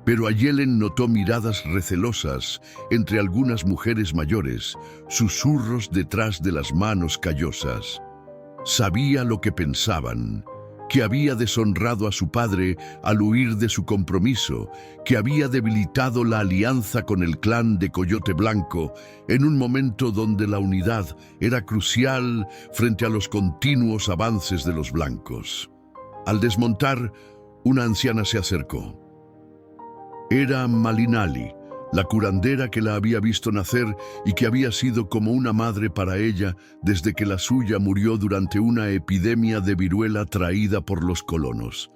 Pero Ayelen notó miradas recelosas entre algunas mujeres mayores, susurros detrás de las manos callosas. Sabía lo que pensaban, que había deshonrado a su padre al huir de su compromiso, que había debilitado la alianza con el clan de Coyote Blanco en un momento donde la unidad era crucial frente a los continuos avances de los blancos. Al desmontar, una anciana se acercó. Era Malinali, la curandera que la había visto nacer y que había sido como una madre para ella desde que la suya murió durante una epidemia de viruela traída por los colonos.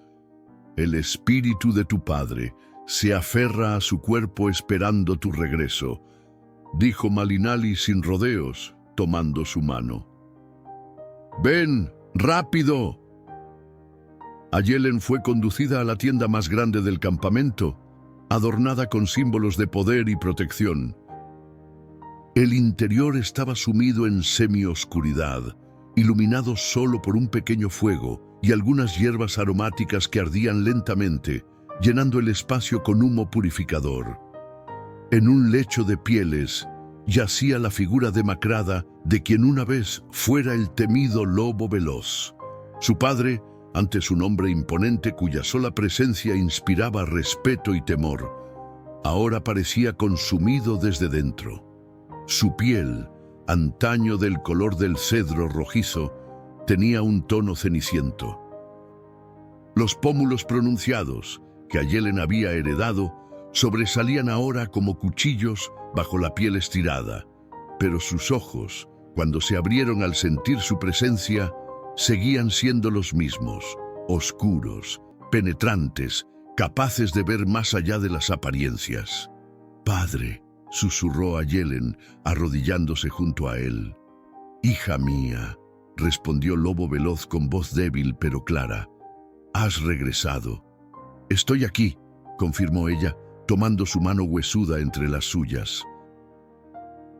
«El espíritu de tu padre se aferra a su cuerpo esperando tu regreso», dijo Malinali sin rodeos, tomando su mano. «Ven, rápido». Ayelen fue conducida a la tienda más grande del campamento, adornada con símbolos de poder y protección. El interior estaba sumido en semioscuridad, iluminado solo por un pequeño fuego y algunas hierbas aromáticas que ardían lentamente, llenando el espacio con humo purificador. En un lecho de pieles yacía la figura demacrada de quien una vez fuera el temido Lobo Veloz. Su padre, ante su nombre imponente cuya sola presencia inspiraba respeto y temor, ahora parecía consumido desde dentro. Su piel, antaño del color del cedro rojizo, tenía un tono ceniciento. Los pómulos pronunciados, que Ayelen había heredado, sobresalían ahora como cuchillos bajo la piel estirada, pero sus ojos, cuando se abrieron al sentir su presencia, seguían siendo los mismos, oscuros, penetrantes, capaces de ver más allá de las apariencias. «Padre», susurró Ayelen, arrodillándose junto a él. «Hija mía», respondió Lobo Veloz con voz débil pero clara. «Has regresado». «Estoy aquí», confirmó ella, tomando su mano huesuda entre las suyas.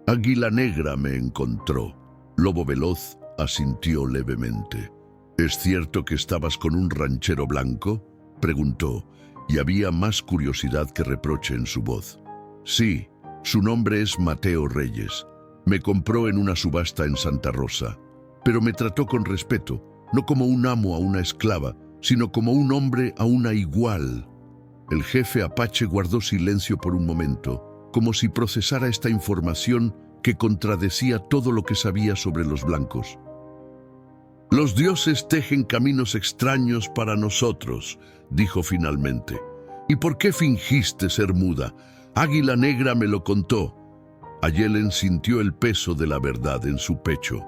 «Águila Negra me encontró». Lobo Veloz asintió levemente. «¿Es cierto que estabas con un ranchero blanco?», preguntó, y había más curiosidad que reproche en su voz. «Sí, su nombre es Mateo Reyes. Me compró en una subasta en Santa Rosa, pero me trató con respeto, no como un amo a una esclava, sino como un hombre a una igual. El jefe apache guardó silencio por un momento, como si procesara esta información que contradecía todo lo que sabía sobre los blancos. «Los dioses tejen caminos extraños para nosotros», dijo finalmente. «¿Y por qué fingiste ser muda? Águila Negra me lo contó». Ayelen sintió el peso de la verdad en su pecho.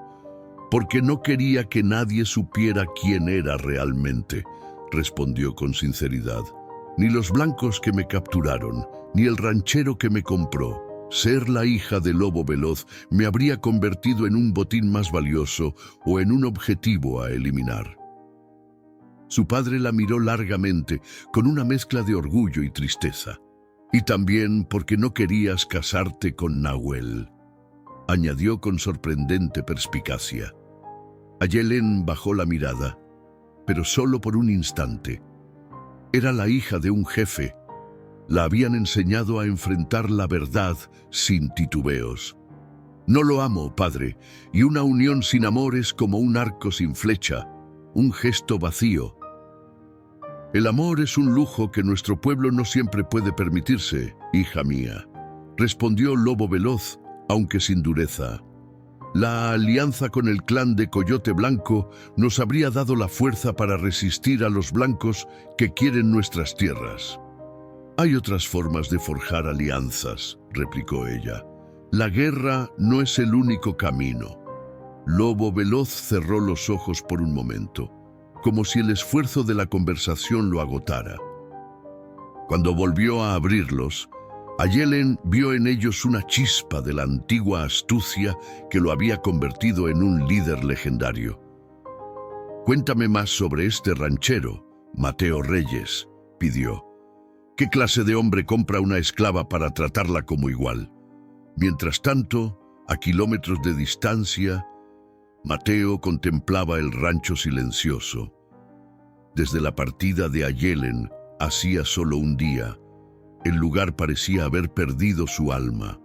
«Porque no quería que nadie supiera quién era realmente», respondió con sinceridad. «Ni los blancos que me capturaron, ni el ranchero que me compró. Ser la hija de Lobo Veloz me habría convertido en un botín más valioso o en un objetivo a eliminar». Su padre la miró largamente, con una mezcla de orgullo y tristeza. «Y también porque no querías casarte con Nahuel», añadió con sorprendente perspicacia. Ayelen bajó la mirada, pero solo por un instante. Era la hija de un jefe. La habían enseñado a enfrentar la verdad sin titubeos. «No lo amo, padre, y una unión sin amor es como un arco sin flecha, un gesto vacío». «El amor es un lujo que nuestro pueblo no siempre puede permitirse, hija mía», respondió Lobo Veloz, aunque sin dureza. «La alianza con el clan de Coyote Blanco nos habría dado la fuerza para resistir a los blancos que quieren nuestras tierras». «Hay otras formas de forjar alianzas», replicó ella. «La guerra no es el único camino». Lobo Veloz cerró los ojos por un momento, como si el esfuerzo de la conversación lo agotara. Cuando volvió a abrirlos, Ayelen vio en ellos una chispa de la antigua astucia que lo había convertido en un líder legendario. «Cuéntame más sobre este ranchero, Mateo Reyes», pidió. «¿Qué clase de hombre compra una esclava para tratarla como igual?» Mientras tanto, a kilómetros de distancia, Mateo contemplaba el rancho silencioso. Desde la partida de Ayelen, hacía solo un día, el lugar parecía haber perdido su alma.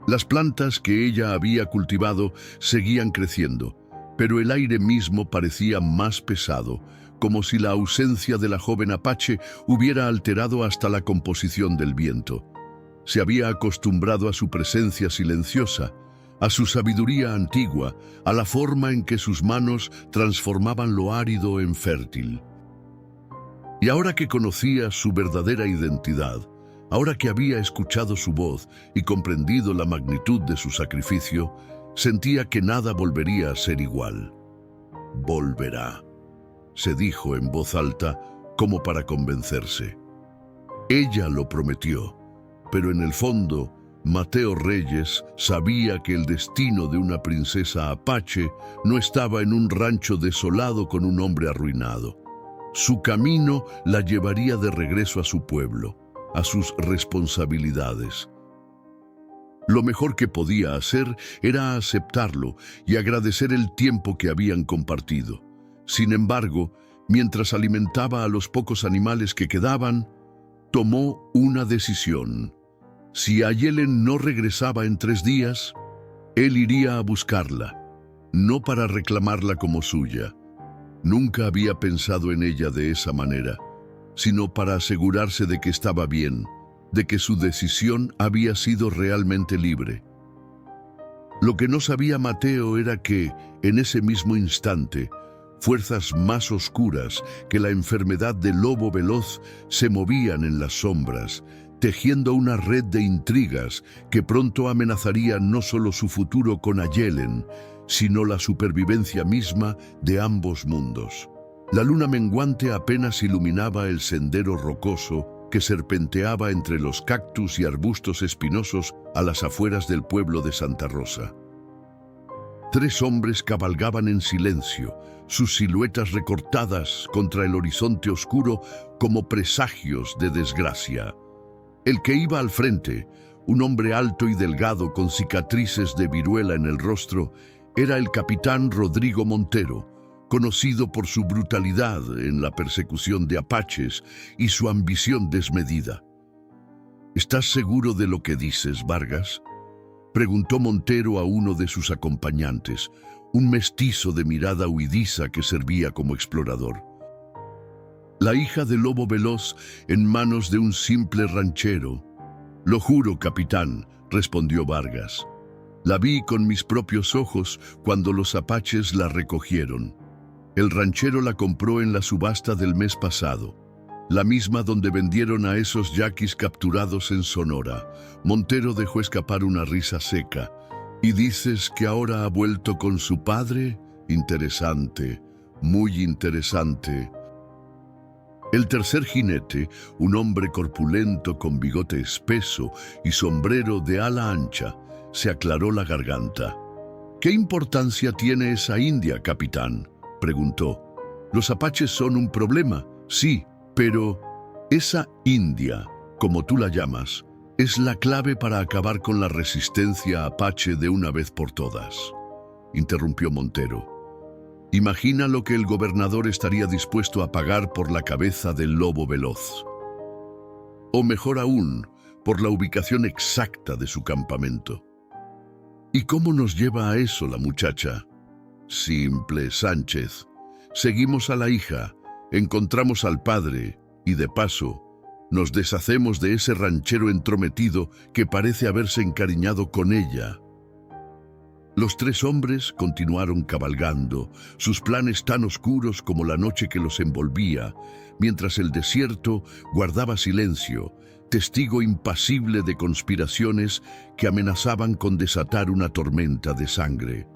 Las plantas que ella había cultivado seguían creciendo, pero el aire mismo parecía más pesado, como si la ausencia de la joven apache hubiera alterado hasta la composición del viento. Se había acostumbrado a su presencia silenciosa, a su sabiduría antigua, a la forma en que sus manos transformaban lo árido en fértil. Y ahora que conocía su verdadera identidad, ahora que había escuchado su voz y comprendido la magnitud de su sacrificio, sentía que nada volvería a ser igual. «Volverá», se dijo en voz alta, como para convencerse. Ella lo prometió, pero en el fondo, Mateo Reyes sabía que el destino de una princesa apache no estaba en un rancho desolado con un hombre arruinado. Su camino la llevaría de regreso a su pueblo, a sus responsabilidades. Lo mejor que podía hacer era aceptarlo y agradecer el tiempo que habían compartido. Sin embargo, mientras alimentaba a los pocos animales que quedaban, tomó una decisión. Si Ayelen no regresaba en 3 días, él iría a buscarla, no para reclamarla como suya. Nunca había pensado en ella de esa manera, sino para asegurarse de que estaba bien, de que su decisión había sido realmente libre. Lo que no sabía Mateo era que, en ese mismo instante, fuerzas más oscuras que la enfermedad del Lobo Veloz se movían en las sombras, tejiendo una red de intrigas que pronto amenazaría no solo su futuro con Ayelen, sino la supervivencia misma de ambos mundos. La luna menguante apenas iluminaba el sendero rocoso que serpenteaba entre los cactus y arbustos espinosos a las afueras del pueblo de Santa Rosa. 3 hombres cabalgaban en silencio, sus siluetas recortadas contra el horizonte oscuro como presagios de desgracia. El que iba al frente, un hombre alto y delgado con cicatrices de viruela en el rostro, era el capitán Rodrigo Montero, conocido por su brutalidad en la persecución de apaches y su ambición desmedida. «¿Estás seguro de lo que dices, Vargas?», Preguntó Montero a uno de sus acompañantes, un mestizo de mirada huidiza que servía como explorador. La hija del lobo veloz en manos de un simple ranchero. Lo juro, capitán, respondió Vargas. La vi con mis propios ojos cuando los apaches la recogieron. El ranchero la compró en la subasta del mes pasado, la misma donde vendieron a esos yaquis capturados en Sonora. Montero dejó escapar una risa seca. ¿Y dices que ahora ha vuelto con su padre? Interesante, muy interesante. El tercer jinete, un hombre corpulento con bigote espeso y sombrero de ala ancha, se aclaró la garganta. ¿Qué importancia tiene esa india, capitán?, preguntó. Los apaches son un problema, sí, pero esa india, como tú la llamas, es la clave para acabar con la resistencia apache de una vez por todas, interrumpió Montero. Imagina lo que el gobernador estaría dispuesto a pagar por la cabeza del lobo veloz. O mejor aún, por la ubicación exacta de su campamento. ¿Y cómo nos lleva a eso la muchacha? Simple, Sánchez. Seguimos a la hija, encontramos al padre y, de paso, nos deshacemos de ese ranchero entrometido que parece haberse encariñado con ella. Los tres hombres continuaron cabalgando, sus planes tan oscuros como la noche que los envolvía, mientras el desierto guardaba silencio, testigo impasible de conspiraciones que amenazaban con desatar una tormenta de sangre.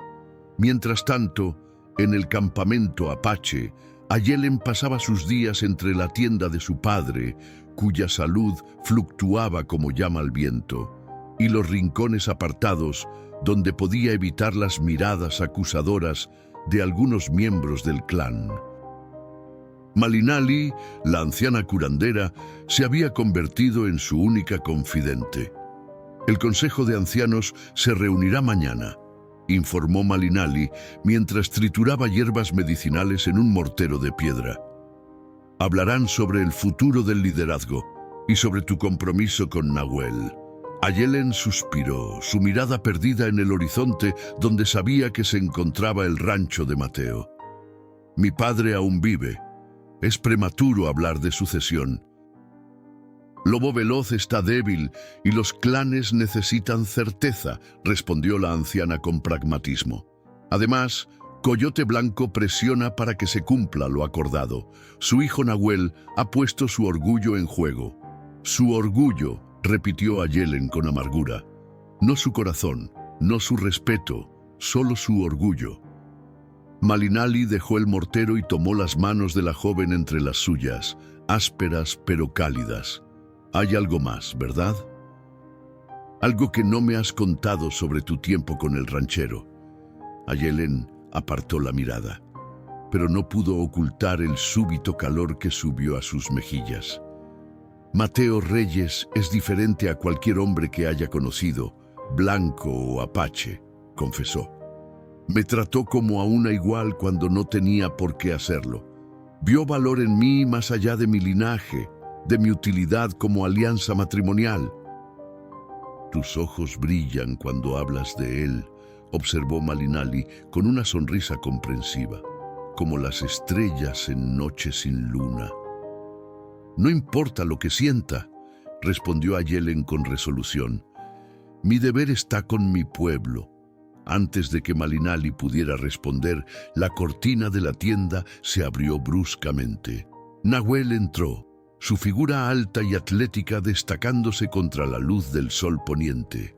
Mientras tanto, en el campamento apache, Ayelen pasaba sus días entre la tienda de su padre, cuya salud fluctuaba como llama al viento, y los rincones apartados donde podía evitar las miradas acusadoras de algunos miembros del clan. Malinali, la anciana curandera, se había convertido en su única confidente. El Consejo de Ancianos se reunirá mañana, informó Malinali mientras trituraba hierbas medicinales en un mortero de piedra. Hablarán sobre el futuro del liderazgo y sobre tu compromiso con Nahuel. Ayelen suspiró, su mirada perdida en el horizonte donde sabía que se encontraba el rancho de Mateo. Mi padre aún vive. Es prematuro hablar de sucesión. Lobo Veloz está débil y los clanes necesitan certeza, respondió la anciana con pragmatismo. Además, Coyote Blanco presiona para que se cumpla lo acordado. Su hijo Nahuel ha puesto su orgullo en juego. Su orgullo, repitió Ayelen con amargura. No su corazón, no su respeto, solo su orgullo. Malinali dejó el mortero y tomó las manos de la joven entre las suyas, ásperas pero cálidas. Hay algo más, ¿verdad? Algo que no me has contado sobre tu tiempo con el ranchero. Ayelen apartó la mirada, pero no pudo ocultar el súbito calor que subió a sus mejillas. Mateo Reyes es diferente a cualquier hombre que haya conocido, blanco o apache, confesó. Me trató como a una igual cuando no tenía por qué hacerlo. Vio valor en mí más allá de mi linaje, de mi utilidad como alianza matrimonial. Tus ojos brillan cuando hablas de él, observó Malinali con una sonrisa comprensiva, como las estrellas en noche sin luna. No importa lo que sienta, respondió Ayelen con resolución. Mi deber está con mi pueblo. Antes de que Malinali pudiera responder, la cortina de la tienda se abrió bruscamente. Nahuel entró, su figura alta y atlética destacándose contra la luz del sol poniente.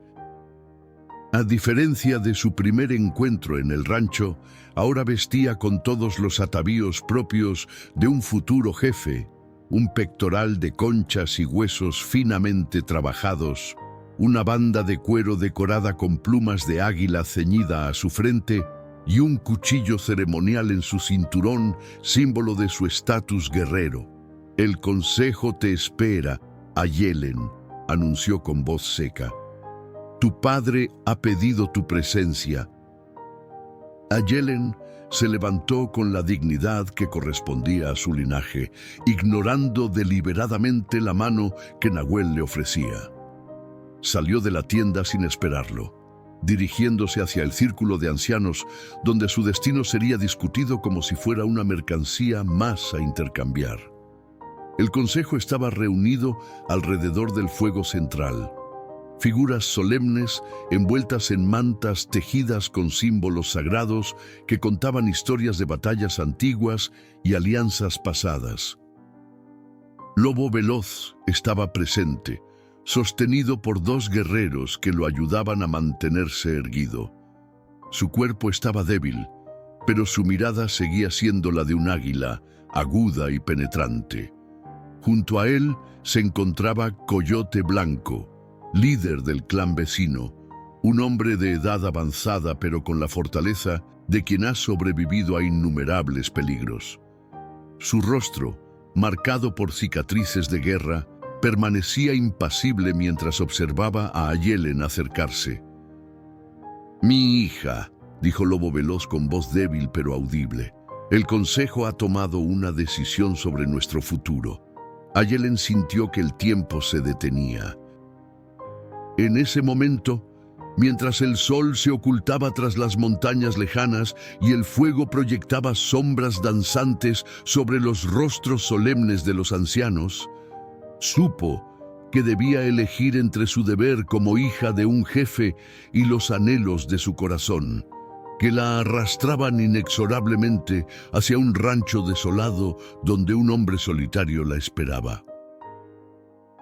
A diferencia de su primer encuentro en el rancho, ahora vestía con todos los atavíos propios de un futuro jefe, un pectoral de conchas y huesos finamente trabajados, una banda de cuero decorada con plumas de águila ceñida a su frente y un cuchillo ceremonial en su cinturón, símbolo de su estatus guerrero. El consejo te espera, Ayelen, anunció con voz seca. Tu padre ha pedido tu presencia. Ayelen se levantó con la dignidad que correspondía a su linaje, ignorando deliberadamente la mano que Nahuel le ofrecía. Salió de la tienda sin esperarlo. dirigiéndose hacia el círculo de ancianos, donde su destino sería discutido como si fuera una mercancía más a intercambiar. El consejo estaba reunido alrededor del fuego central. Figuras solemnes envueltas en mantas tejidas con símbolos sagrados que contaban historias de batallas antiguas y alianzas pasadas. Lobo Veloz estaba presente, sostenido por dos guerreros que lo ayudaban a mantenerse erguido. Su cuerpo estaba débil, pero su mirada seguía siendo la de un águila, aguda y penetrante. Junto a él se encontraba Coyote Blanco, líder del clan vecino, un hombre de edad avanzada pero con la fortaleza de quien ha sobrevivido a innumerables peligros. Su rostro, marcado por cicatrices de guerra, permanecía impasible mientras observaba a Ayelen acercarse. «Mi hija», dijo Lobo Veloz con voz débil pero audible, «el consejo ha tomado una decisión sobre nuestro futuro». Ayelen sintió que el tiempo se detenía. En ese momento, mientras el sol se ocultaba tras las montañas lejanas y el fuego proyectaba sombras danzantes sobre los rostros solemnes de los ancianos, supo que debía elegir entre su deber como hija de un jefe y los anhelos de su corazón, que la arrastraban inexorablemente hacia un rancho desolado donde un hombre solitario la esperaba.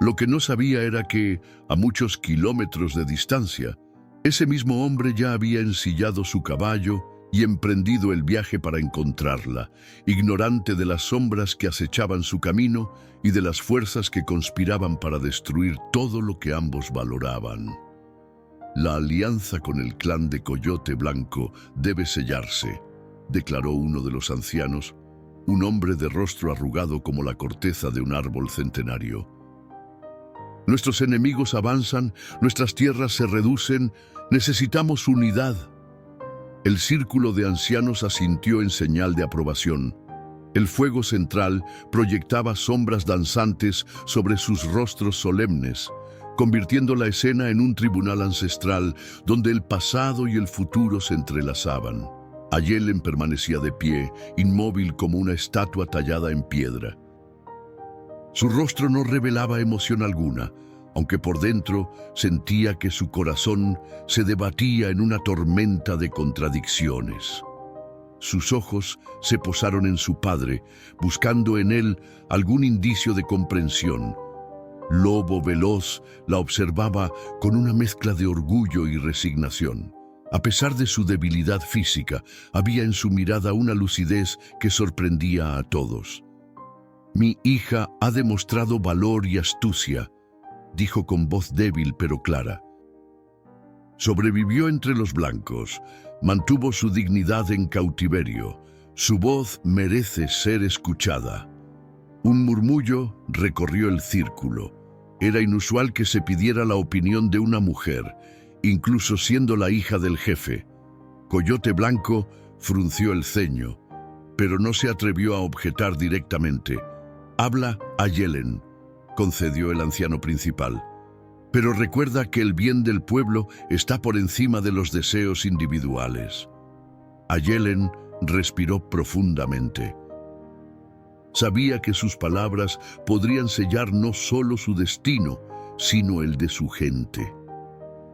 Lo que no sabía era que, a muchos kilómetros de distancia, ese mismo hombre ya había ensillado su caballo y emprendido el viaje para encontrarla, ignorante de las sombras que acechaban su camino y de las fuerzas que conspiraban para destruir todo lo que ambos valoraban. «La alianza con el clan de Coyote Blanco debe sellarse», declaró uno de los ancianos, un hombre de rostro arrugado como la corteza de un árbol centenario. «Nuestros enemigos avanzan, nuestras tierras se reducen, necesitamos unidad». El círculo de ancianos asintió en señal de aprobación. El fuego central proyectaba sombras danzantes sobre sus rostros solemnes, convirtiendo la escena en un tribunal ancestral donde el pasado y el futuro se entrelazaban. Ayelen permanecía de pie, inmóvil como una estatua tallada en piedra. Su rostro no revelaba emoción alguna, aunque por dentro sentía que su corazón se debatía en una tormenta de contradicciones. Sus ojos se posaron en su padre, buscando en él algún indicio de comprensión. Lobo Veloz la observaba con una mezcla de orgullo y resignación. A pesar de su debilidad física, había en su mirada una lucidez que sorprendía a todos. «Mi hija ha demostrado valor y astucia», dijo con voz débil pero clara. «Sobrevivió entre los blancos, mantuvo su dignidad en cautiverio. Su voz merece ser escuchada». Un murmullo recorrió el círculo. Era inusual que se pidiera la opinión de una mujer, incluso siendo la hija del jefe. Coyote Blanco frunció el ceño, pero no se atrevió a objetar directamente. «Habla, Ayelen», concedió el anciano principal. «Pero recuerda que el bien del pueblo está por encima de los deseos individuales». Ayelen respiró profundamente. Sabía que sus palabras podrían sellar no solo su destino, sino el de su gente.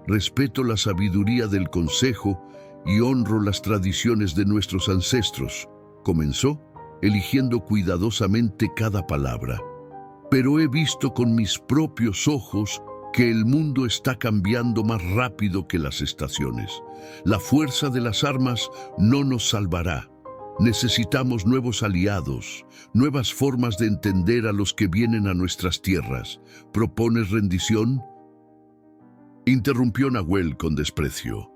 «Respeto la sabiduría del consejo y honro las tradiciones de nuestros ancestros», comenzó, eligiendo cuidadosamente cada palabra. «Pero he visto con mis propios ojos que el mundo está cambiando más rápido que las estaciones. La fuerza de las armas no nos salvará. Necesitamos nuevos aliados, nuevas formas de entender a los que vienen a nuestras tierras. ¿Propones rendición?». Interrumpió Nahuel con desprecio.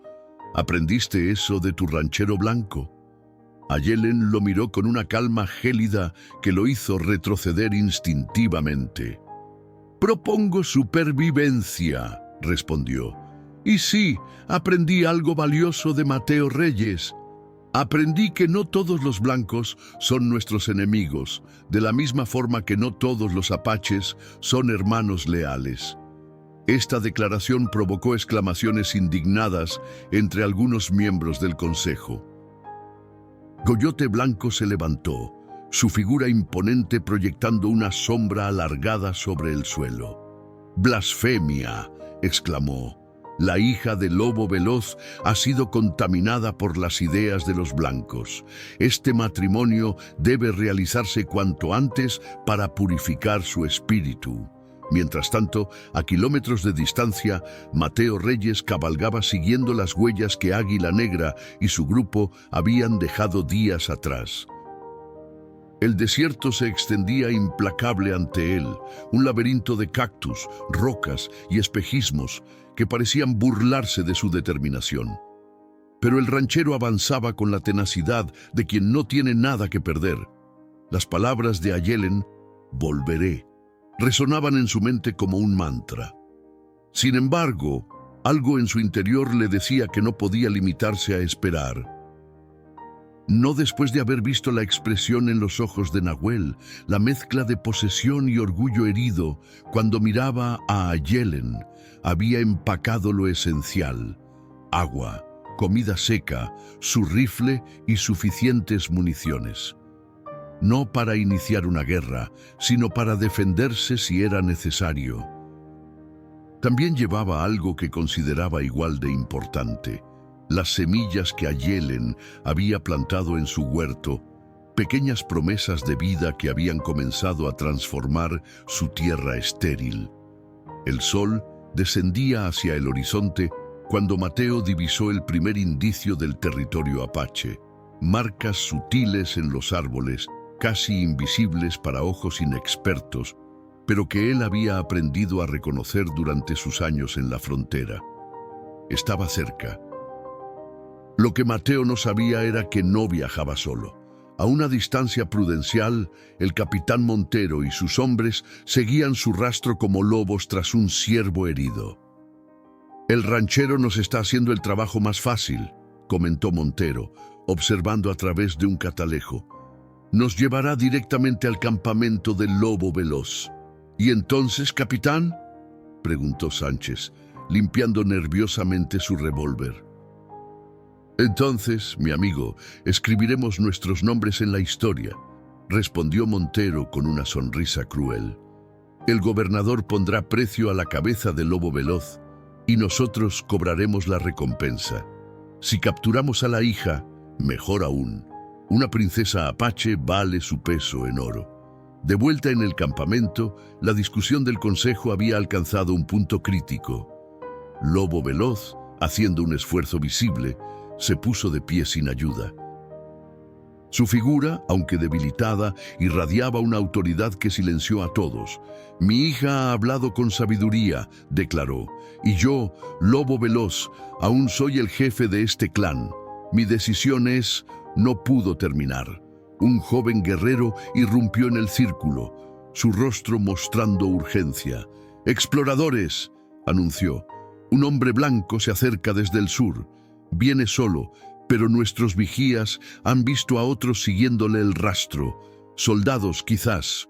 «¿Aprendiste eso de tu ranchero blanco?». Ayelen lo miró con una calma gélida que lo hizo retroceder instintivamente. «Propongo supervivencia», respondió. «Y sí, aprendí algo valioso de Mateo Reyes. Aprendí que no todos los blancos son nuestros enemigos, de la misma forma que no todos los apaches son hermanos leales». Esta declaración provocó exclamaciones indignadas entre algunos miembros del consejo. Coyote Blanco se levantó, su figura imponente proyectando una sombra alargada sobre el suelo. «¡Blasfemia!», exclamó. «La hija del lobo veloz ha sido contaminada por las ideas de los blancos. Este matrimonio debe realizarse cuanto antes para purificar su espíritu». Mientras tanto, a kilómetros de distancia, Mateo Reyes cabalgaba siguiendo las huellas que Águila Negra y su grupo habían dejado días atrás. El desierto se extendía implacable ante él, un laberinto de cactus, rocas y espejismos que parecían burlarse de su determinación. Pero el ranchero avanzaba con la tenacidad de quien no tiene nada que perder. Las palabras de Ayelen, «volveré», resonaban en su mente como un mantra. Sin embargo, algo en su interior le decía que no podía limitarse a esperar. No después de haber visto la expresión en los ojos de Nahuel, la mezcla de posesión y orgullo herido, cuando miraba a Ayelen, había empacado lo esencial: agua, comida seca, su rifle y suficientes municiones. No para iniciar una guerra, sino para defenderse si era necesario. También llevaba algo que consideraba igual de importante: las semillas que Ayelen había plantado en su huerto, pequeñas promesas de vida que habían comenzado a transformar su tierra estéril. El sol descendía hacia el horizonte cuando Mateo divisó el primer indicio del territorio apache: marcas sutiles en los árboles, casi invisibles para ojos inexpertos, pero que él había aprendido a reconocer durante sus años en la frontera. Estaba cerca. Lo que Mateo no sabía era que no viajaba solo. A una distancia prudencial, el capitán Montero y sus hombres seguían su rastro como lobos tras un ciervo herido. «El ranchero nos está haciendo el trabajo más fácil», comentó Montero, observando a través de un catalejo. «Nos llevará directamente al campamento del lobo veloz». «¿Y entonces, capitán?», preguntó Sánchez, limpiando nerviosamente su revólver. «Entonces, mi amigo, escribiremos nuestros nombres en la historia», respondió Montero con una sonrisa cruel. «El gobernador pondrá precio a la cabeza del lobo veloz y nosotros cobraremos la recompensa. Si capturamos a la hija, mejor aún. Una princesa apache vale su peso en oro». De vuelta en el campamento, la discusión del consejo había alcanzado un punto crítico. Lobo Veloz, haciendo un esfuerzo visible, se puso de pie sin ayuda. Su figura, aunque debilitada, irradiaba una autoridad que silenció a todos. «Mi hija ha hablado con sabiduría», declaró, «y yo, Lobo Veloz, aún soy el jefe de este clan. Mi decisión es...». No pudo terminar. Un joven guerrero irrumpió en el círculo, su rostro mostrando urgencia. «Exploradores», anunció. «Un hombre blanco se acerca desde el sur. Viene solo, pero nuestros vigías han visto a otros siguiéndole el rastro. Soldados, quizás».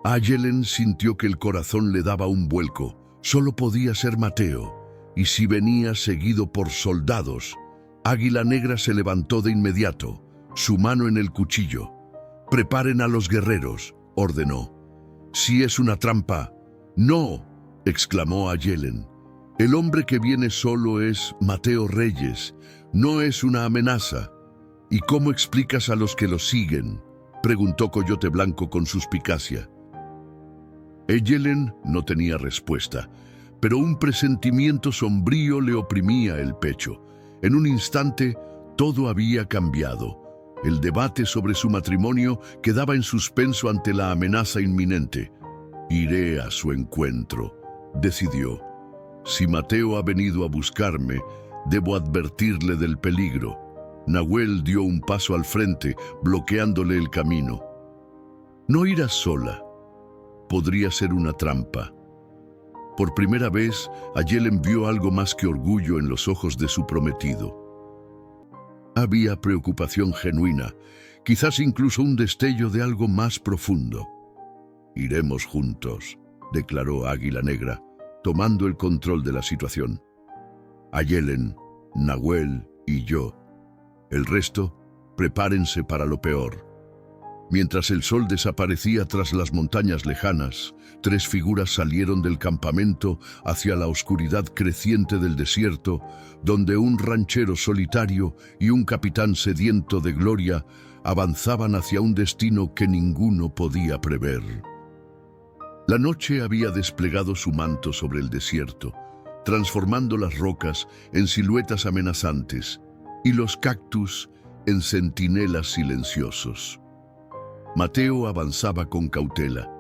Ayelen sintió que el corazón le daba un vuelco. Solo podía ser Mateo. Y si venía seguido por soldados... Águila Negra se levantó de inmediato, su mano en el cuchillo. «Preparen a los guerreros», ordenó. «Si es una trampa...». «No», exclamó Ayelen. «El hombre que viene solo es Mateo Reyes. No es una amenaza». «¿Y cómo explicas a los que lo siguen?», preguntó Coyote Blanco con suspicacia. Ayelen no tenía respuesta, pero un presentimiento sombrío le oprimía el pecho. En un instante, todo había cambiado. El debate sobre su matrimonio quedaba en suspenso ante la amenaza inminente. «Iré a su encuentro», decidió. «Si Mateo ha venido a buscarme, debo advertirle del peligro». Nahuel dio un paso al frente, bloqueándole el camino. «No irás sola. Podría ser una trampa». Por primera vez, Ayelen vio algo más que orgullo en los ojos de su prometido. Había preocupación genuina, quizás incluso un destello de algo más profundo. «Iremos juntos», declaró Águila Negra. tomando el control de la situación. Ayelen, Nahuel y yo. El resto, prepárense para lo peor. Mientras el sol desaparecía tras las montañas lejanas, 3 figuras salieron del campamento hacia la oscuridad creciente del desierto, donde un ranchero solitario y un capitán sediento de gloria avanzaban hacia un destino que ninguno podía prever. La noche había desplegado su manto sobre el desierto, transformando las rocas en siluetas amenazantes y los cactus en centinelas silenciosos. Mateo avanzaba con cautela,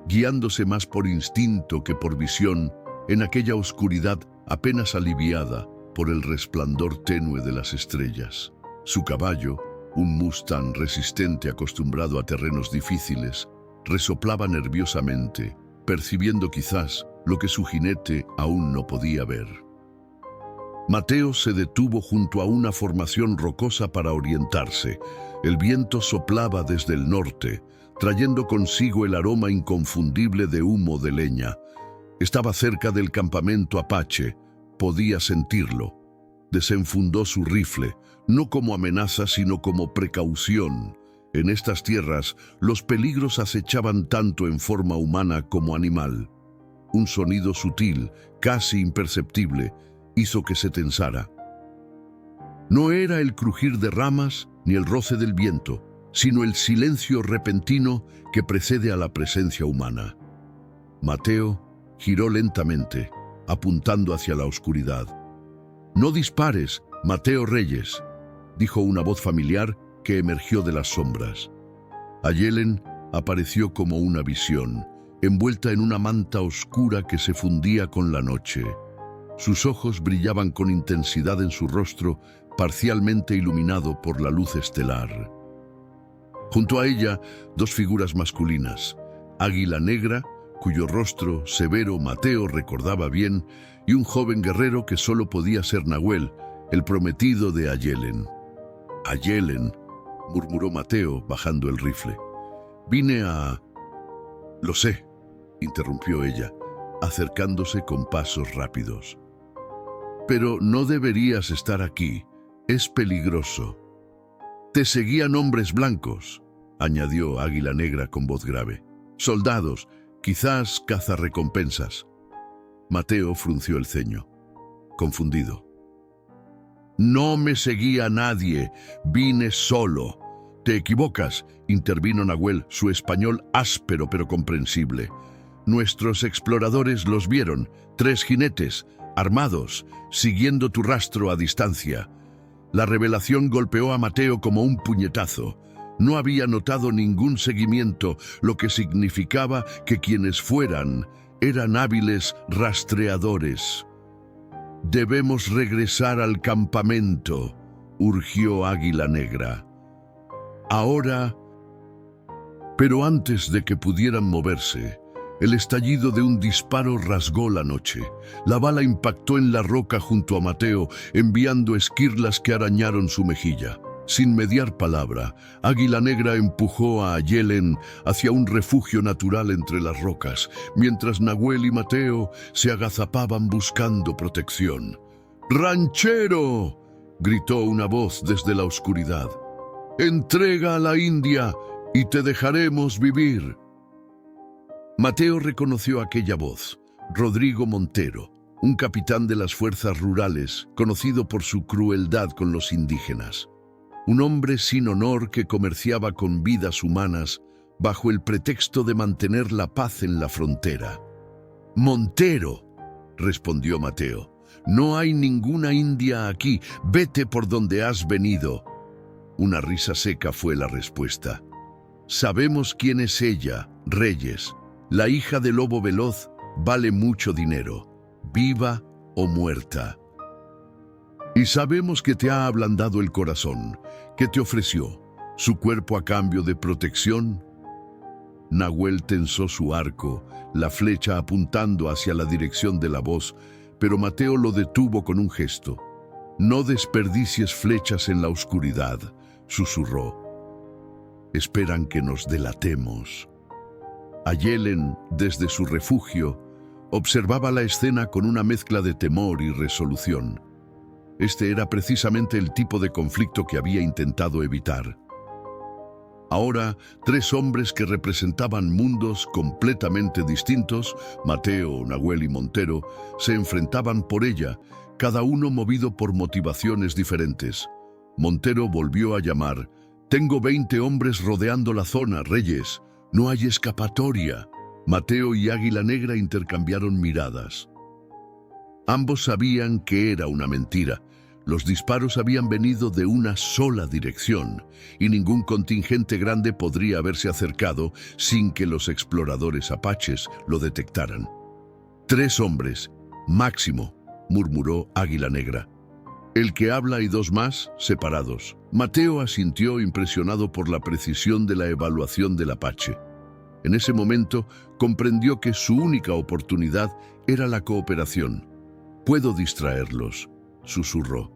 guiándose más por instinto que por visión en aquella oscuridad apenas aliviada por el resplandor tenue de las estrellas. Su caballo, un Mustang resistente acostumbrado a terrenos difíciles, resoplaba nerviosamente, percibiendo quizás lo que su jinete aún no podía ver. Mateo se detuvo junto a una formación rocosa para orientarse. El viento soplaba desde el norte, trayendo consigo el aroma inconfundible de humo de leña. Estaba cerca del campamento apache, podía sentirlo. Desenfundó su rifle, no como amenaza sino como precaución. En estas tierras, los peligros acechaban tanto en forma humana como animal. Un sonido sutil, casi imperceptible, hizo que se tensara. No era el crujir de ramas ni el roce del viento, sino el silencio repentino que precede a la presencia humana. Mateo giró lentamente, apuntando hacia la oscuridad. «No dispares, Mateo Reyes», dijo una voz familiar que emergió de las sombras. Ayelen apareció como una visión, envuelta en una manta oscura que se fundía con la noche. Sus ojos brillaban con intensidad en su rostro, parcialmente iluminado por la luz estelar. Junto a ella, 2 figuras masculinas, Águila Negra, cuyo rostro severo Mateo recordaba bien, y un joven guerrero que solo podía ser Nahuel, el prometido de Ayelen. «Ayelen», murmuró Mateo, bajando el rifle. «Vine a...» «Lo sé», interrumpió ella, acercándose con pasos rápidos. «Pero no deberías estar aquí. Es peligroso». «Te seguían hombres blancos», añadió Águila Negra con voz grave. «Soldados, quizás cazarrecompensas». Mateo frunció el ceño, confundido. «No me seguía nadie, vine solo». «Te equivocas», intervino Nahuel, su español áspero pero comprensible. «Nuestros exploradores los vieron, 3 jinetes, armados, siguiendo tu rastro a distancia». La revelación golpeó a Mateo como un puñetazo. No había notado ningún seguimiento, lo que significaba que quienes fueran eran hábiles rastreadores. «Debemos regresar al campamento», urgió Águila Negra. «Ahora...» Pero antes de que pudieran moverse, el estallido de un disparo rasgó la noche. La bala impactó en la roca junto a Mateo, enviando esquirlas que arañaron su mejilla. Sin mediar palabra, Águila Negra empujó a Ayelen hacia un refugio natural entre las rocas, mientras Nahuel y Mateo se agazapaban buscando protección. «¡Ranchero!», gritó una voz desde la oscuridad. «Entrega a la India y te dejaremos vivir». Mateo reconoció aquella voz. Rodrigo Montero, un capitán de las fuerzas rurales, conocido por su crueldad con los indígenas. Un hombre sin honor que comerciaba con vidas humanas bajo el pretexto de mantener la paz en la frontera. «Montero», respondió Mateo, «no hay ninguna india aquí, vete por donde has venido». Una risa seca fue la respuesta. «Sabemos quién es ella, Reyes. La hija del lobo veloz vale mucho dinero, viva o muerta. Y sabemos que te ha ablandado el corazón. ¿Qué te ofreció? ¿Su cuerpo a cambio de protección?» Nahuel tensó su arco, la flecha apuntando hacia la dirección de la voz, pero Mateo lo detuvo con un gesto. «No desperdicies flechas en la oscuridad», susurró. «Esperan que nos delatemos». Ayelen, desde su refugio, Observaba la escena con una mezcla de temor y resolución. Este era precisamente el tipo de conflicto que había intentado evitar. Ahora, tres hombres que representaban mundos completamente distintos, Mateo, Nahuel y Montero, se enfrentaban por ella, cada uno movido por motivaciones diferentes. Montero volvió a llamar: «Tengo 20 hombres rodeando la zona, Reyes. No hay escapatoria». Mateo y Águila Negra intercambiaron miradas. Ambos sabían que era una mentira. Los disparos habían venido de una sola dirección y ningún contingente grande podría haberse acercado sin que los exploradores apaches lo detectaran. «3 hombres, máximo», murmuró Águila Negra. «El que habla y 2 más, separados». Mateo asintió, impresionado por la precisión de la evaluación del apache. En ese momento comprendió que su única oportunidad era la cooperación. «Puedo distraerlos», susurró.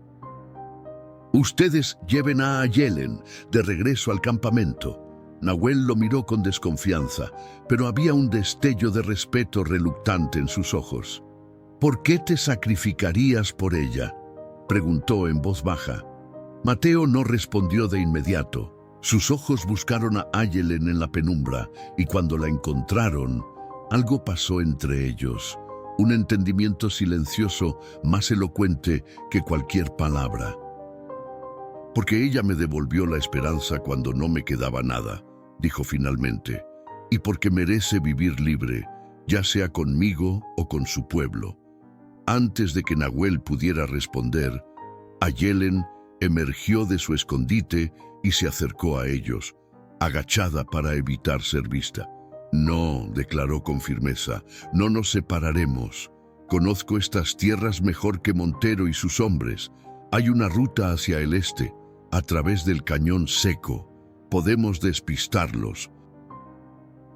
«Ustedes lleven a Ayelen de regreso al campamento». Nahuel lo miró con desconfianza, pero había un destello de respeto reluctante en sus ojos. «¿Por qué te sacrificarías por ella?», preguntó en voz baja. Mateo no respondió de inmediato. Sus ojos buscaron a Ayelen en la penumbra, y cuando la encontraron, algo pasó entre ellos. Un entendimiento silencioso más elocuente que cualquier palabra. «Porque ella me devolvió la esperanza cuando no me quedaba nada», dijo finalmente, «y porque merece vivir libre, ya sea conmigo o con su pueblo». Antes de que Nahuel pudiera responder, Ayelen emergió de su escondite y se acercó a ellos, agachada para evitar ser vista. «No», declaró con firmeza, «no nos separaremos. Conozco estas tierras mejor que Montero y sus hombres. Hay una ruta hacia el este, a través del cañón seco. Podemos despistarlos».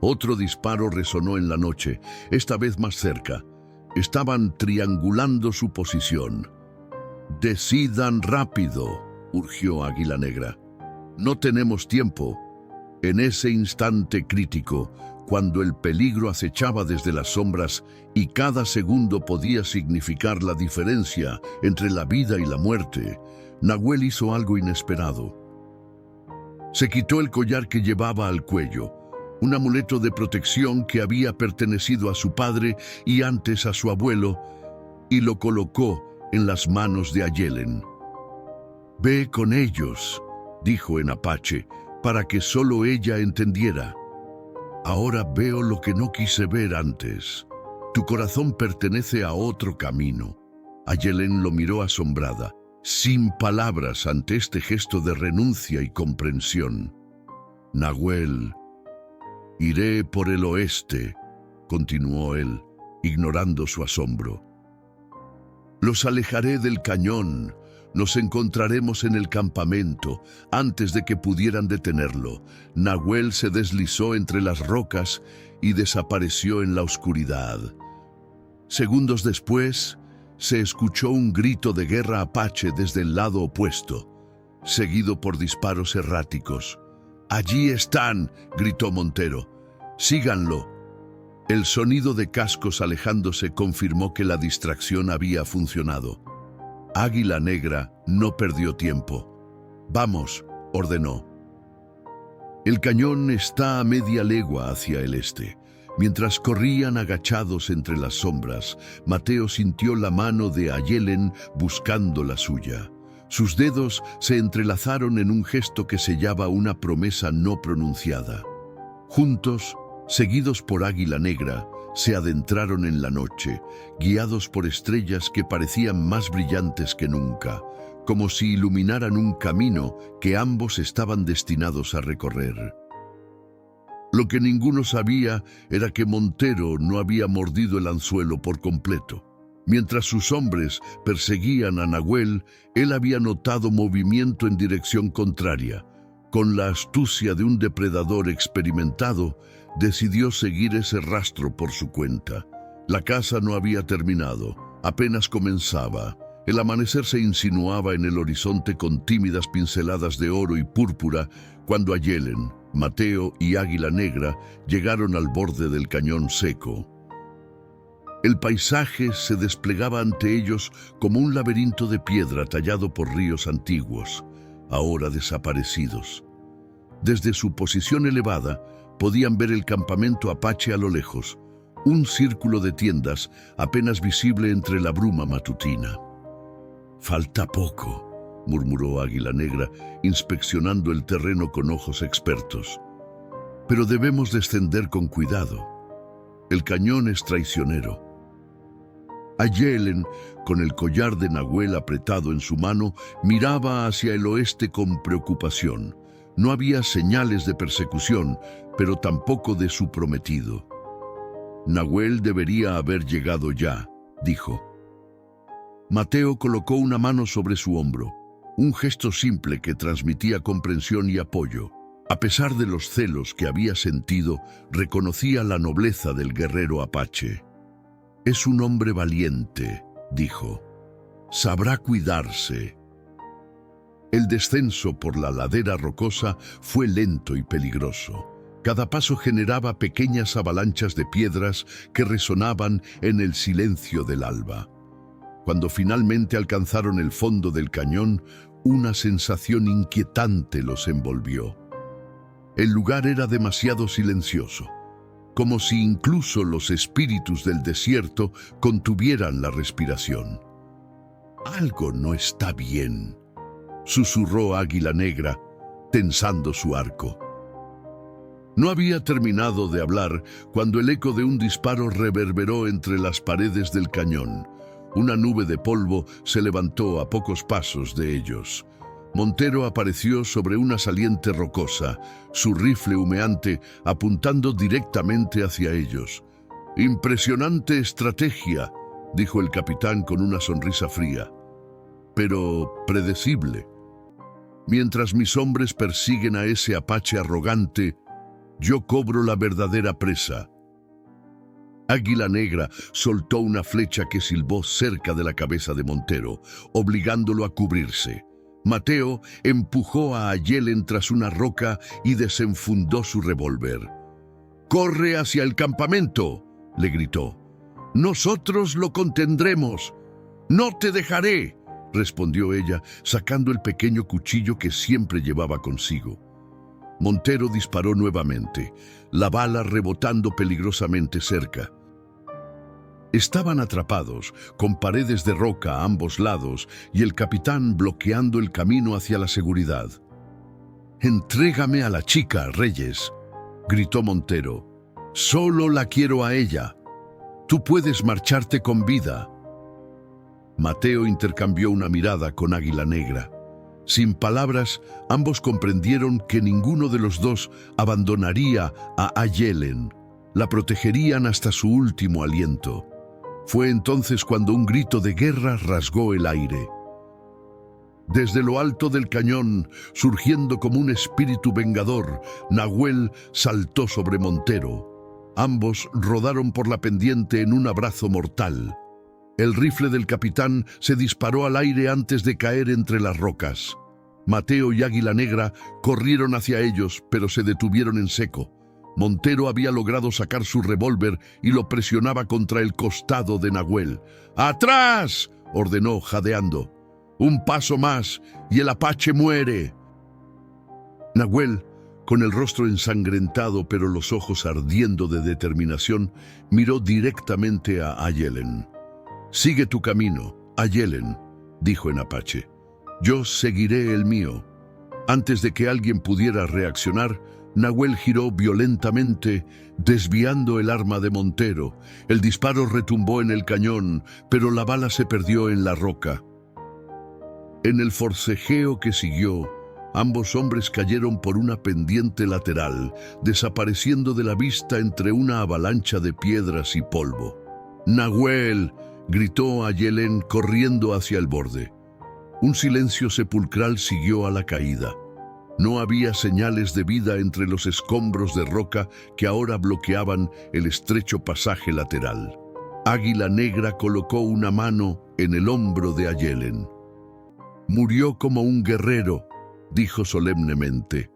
Otro disparo resonó en la noche, esta vez más cerca. Estaban triangulando su posición. «Decidan rápido», urgió Águila Negra. «No tenemos tiempo». En ese instante crítico, cuando el peligro acechaba desde las sombras y cada segundo podía significar la diferencia entre la vida y la muerte, Nahuel hizo algo inesperado. Se quitó el collar que llevaba al cuello, un amuleto de protección que había pertenecido a su padre y antes a su abuelo, y lo colocó en las manos de Ayelen. «Ve con ellos», dijo en apache, para que solo ella entendiera. «Ahora veo lo que no quise ver antes. Tu corazón pertenece a otro camino». Ayelen lo miró asombrada, sin palabras ante este gesto de renuncia y comprensión. «Nahuel, iré por el oeste», continuó él, ignorando su asombro. «Los alejaré del cañón. Nos encontraremos en el campamento». Antes de que pudieran detenerlo, Nahuel se deslizó entre las rocas y desapareció en la oscuridad. Segundos después, se escuchó un grito de guerra apache desde el lado opuesto, seguido por disparos erráticos. «Allí están», gritó Montero. «Síganlo». El sonido de cascos alejándose confirmó que la distracción había funcionado. Águila Negra no perdió tiempo. «Vamos», ordenó. El cañón está a media legua hacia el este. Mientras corrían agachados entre las sombras, Mateo sintió la mano de Ayelen buscando la suya. Sus dedos se entrelazaron en un gesto que sellaba una promesa no pronunciada. Juntos, seguidos por Águila Negra, se adentraron en la noche, guiados por estrellas que parecían más brillantes que nunca, como si iluminaran un camino que ambos estaban destinados a recorrer. Lo que ninguno sabía era que Montero no había mordido el anzuelo por completo. Mientras sus hombres perseguían a Nahuel, él había notado movimiento en dirección contraria. Con la astucia de un depredador experimentado, decidió seguir ese rastro por su cuenta. La caza no había terminado, apenas comenzaba. El amanecer se insinuaba en el horizonte con tímidas pinceladas de oro y púrpura cuando Ayelen, Mateo y Águila Negra llegaron al borde del cañón seco. El paisaje se desplegaba ante ellos como un laberinto de piedra tallado por ríos antiguos, ahora desaparecidos. Desde su posición elevada, podían ver el campamento apache a lo lejos, un círculo de tiendas apenas visible entre la bruma matutina. «Falta poco», murmuró Águila Negra, inspeccionando el terreno con ojos expertos. «Pero debemos descender con cuidado. El cañón es traicionero». Ayelen, con el collar de Nahuel apretado en su mano, miraba hacia el oeste con preocupación. No había señales de persecución, pero tampoco de su prometido. «Nahuel debería haber llegado ya», dijo. Mateo colocó una mano sobre su hombro, un gesto simple que transmitía comprensión y apoyo. A pesar de los celos que había sentido, reconocía la nobleza del guerrero apache. «Es un hombre valiente», dijo. «Sabrá cuidarse». El descenso por la ladera rocosa fue lento y peligroso. Cada paso generaba pequeñas avalanchas de piedras que resonaban en el silencio del alba. Cuando finalmente alcanzaron el fondo del cañón, una sensación inquietante los envolvió. El lugar era demasiado silencioso, como si incluso los espíritus del desierto contuvieran la respiración. «Algo no está bien», susurró Águila Negra, tensando su arco. No había terminado de hablar cuando el eco de un disparo reverberó entre las paredes del cañón. Una nube de polvo se levantó a pocos pasos de ellos. Montero apareció sobre una saliente rocosa, su rifle humeante apuntando directamente hacia ellos. «Impresionante estrategia», dijo el capitán con una sonrisa fría, «pero predecible. Mientras mis hombres persiguen a ese apache arrogante, yo cobro la verdadera presa». Águila Negra soltó una flecha que silbó cerca de la cabeza de Montero, obligándolo a cubrirse. Mateo empujó a Ayelen tras una roca y desenfundó su revólver. «¡Corre hacia el campamento!», le gritó. «Nosotros lo contendremos». «No te dejaré», respondió ella, sacando el pequeño cuchillo que siempre llevaba consigo. Montero disparó nuevamente, la bala rebotando peligrosamente cerca. Estaban atrapados, con paredes de roca a ambos lados y el capitán bloqueando el camino hacia la seguridad. «Entrégame a la chica, Reyes», gritó Montero. «Solo la quiero a ella. Tú puedes marcharte con vida». Mateo intercambió una mirada con Águila Negra. Sin palabras, ambos comprendieron que ninguno de los dos abandonaría a Ayelen. La protegerían hasta su último aliento. Fue entonces cuando un grito de guerra rasgó el aire. Desde lo alto del cañón, surgiendo como un espíritu vengador, Nahuel saltó sobre Montero. Ambos rodaron por la pendiente en un abrazo mortal. El rifle del capitán se disparó al aire antes de caer entre las rocas. Mateo y Águila Negra corrieron hacia ellos, pero se detuvieron en seco. Montero había logrado sacar su revólver y lo presionaba contra el costado de Nahuel. «¡Atrás!», ordenó, jadeando. «Un paso más y el apache muere». Nahuel, con el rostro ensangrentado pero los ojos ardiendo de determinación, miró directamente a Ayelen. «Sigue tu camino, Ayelen», dijo en apache. «Yo seguiré el mío». Antes de que alguien pudiera reaccionar, Nahuel giró violentamente, desviando el arma de Montero. El disparo retumbó en el cañón, pero la bala se perdió en la roca. En el forcejeo que siguió, ambos hombres cayeron por una pendiente lateral, desapareciendo de la vista entre una avalancha de piedras y polvo. «¡Nahuel!», gritó Ayelen corriendo hacia el borde. Un silencio sepulcral siguió a la caída. No había señales de vida entre los escombros de roca que ahora bloqueaban el estrecho pasaje lateral. Águila Negra colocó una mano en el hombro de Ayelen. «Murió como un guerrero», dijo solemnemente.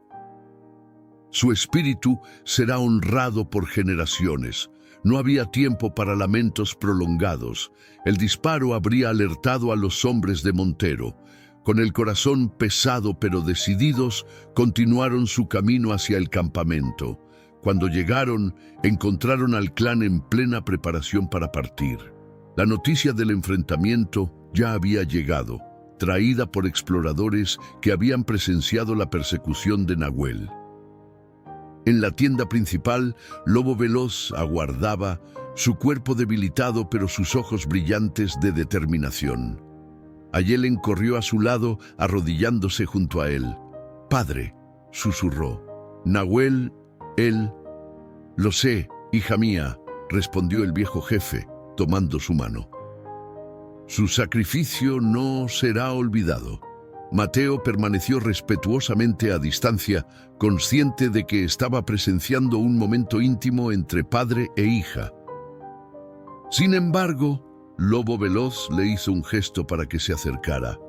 «Su espíritu será honrado por generaciones. No había tiempo para lamentos prolongados. El disparo habría alertado a los hombres de Montero. Con el corazón pesado pero decididos, continuaron su camino hacia el campamento. Cuando llegaron, encontraron al clan en plena preparación para partir. La noticia del enfrentamiento ya había llegado, traída por exploradores que habían presenciado la persecución de Nahuel. En la tienda principal, Lobo Veloz aguardaba, su cuerpo debilitado pero sus ojos brillantes de determinación. Ayelen corrió a su lado, arrodillándose junto a él. «Padre», susurró. «Nahuel, él...» «Lo sé, hija mía», respondió el viejo jefe, tomando su mano. «Su sacrificio no será olvidado». Mateo permaneció respetuosamente a distancia, consciente de que estaba presenciando un momento íntimo entre padre e hija. Sin embargo, Lobo Veloz le hizo un gesto para que se acercara.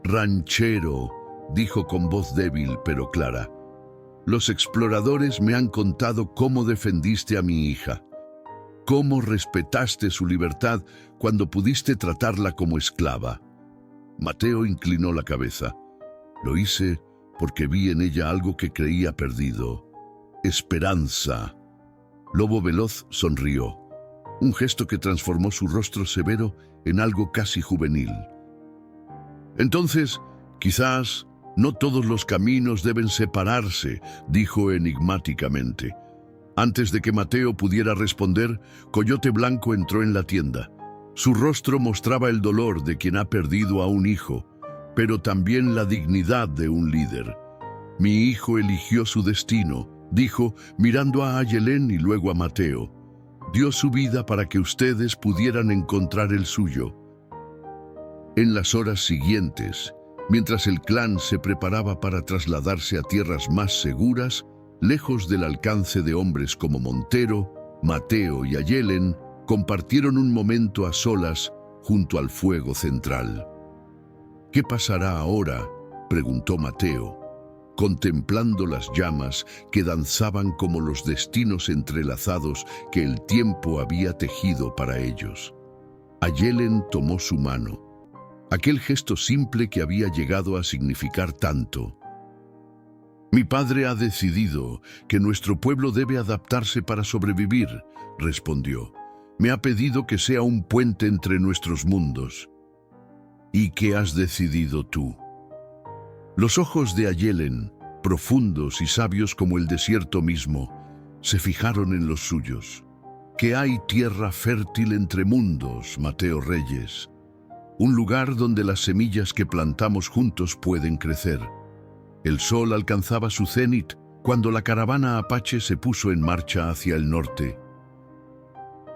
«Ranchero», dijo con voz débil pero clara, «los exploradores me han contado cómo defendiste a mi hija, cómo respetaste su libertad cuando pudiste tratarla como esclava». Mateo inclinó la cabeza. «Lo hice porque vi en ella algo que creía perdido. Esperanza». Lobo Veloz sonrió, un gesto que transformó su rostro severo en algo casi juvenil. «Entonces, quizás no todos los caminos deben separarse», dijo enigmáticamente. Antes de que Mateo pudiera responder, Coyote Blanco entró en la tienda. Su rostro mostraba el dolor de quien ha perdido a un hijo, pero también la dignidad de un líder. «Mi hijo eligió su destino», dijo, mirando a Ayelen y luego a Mateo. «Dio su vida para que ustedes pudieran encontrar el suyo». En las horas siguientes, mientras el clan se preparaba para trasladarse a tierras más seguras, lejos del alcance de hombres como Montero, Mateo y Ayelen, compartieron un momento a solas junto al fuego central. «¿Qué pasará ahora?», preguntó Mateo, contemplando las llamas que danzaban como los destinos entrelazados que el tiempo había tejido para ellos. Ayelen tomó su mano, aquel gesto simple que había llegado a significar tanto. «Mi padre ha decidido que nuestro pueblo debe adaptarse para sobrevivir», respondió. «Me ha pedido que sea un puente entre nuestros mundos». «¿Y qué has decidido tú?». Los ojos de Ayelen, profundos y sabios como el desierto mismo, se fijaron en los suyos. «Que hay tierra fértil entre mundos, Mateo Reyes. Un lugar donde las semillas que plantamos juntos pueden crecer». El sol alcanzaba su cenit cuando la caravana apache se puso en marcha hacia el norte.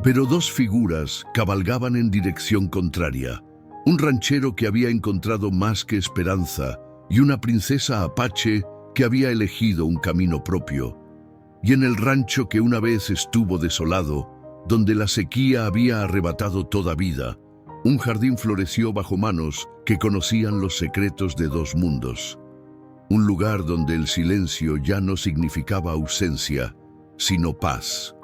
Pero dos figuras cabalgaban en dirección contraria. Un ranchero que había encontrado más que esperanza y una princesa apache que había elegido un camino propio. Y en el rancho que una vez estuvo desolado, donde la sequía había arrebatado toda vida, un jardín floreció bajo manos que conocían los secretos de dos mundos. Un lugar donde el silencio ya no significaba ausencia, sino paz.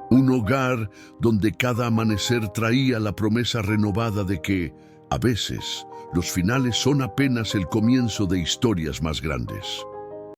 Un hogar donde cada amanecer traía la promesa renovada de que, a veces, los finales son apenas el comienzo de historias más grandes.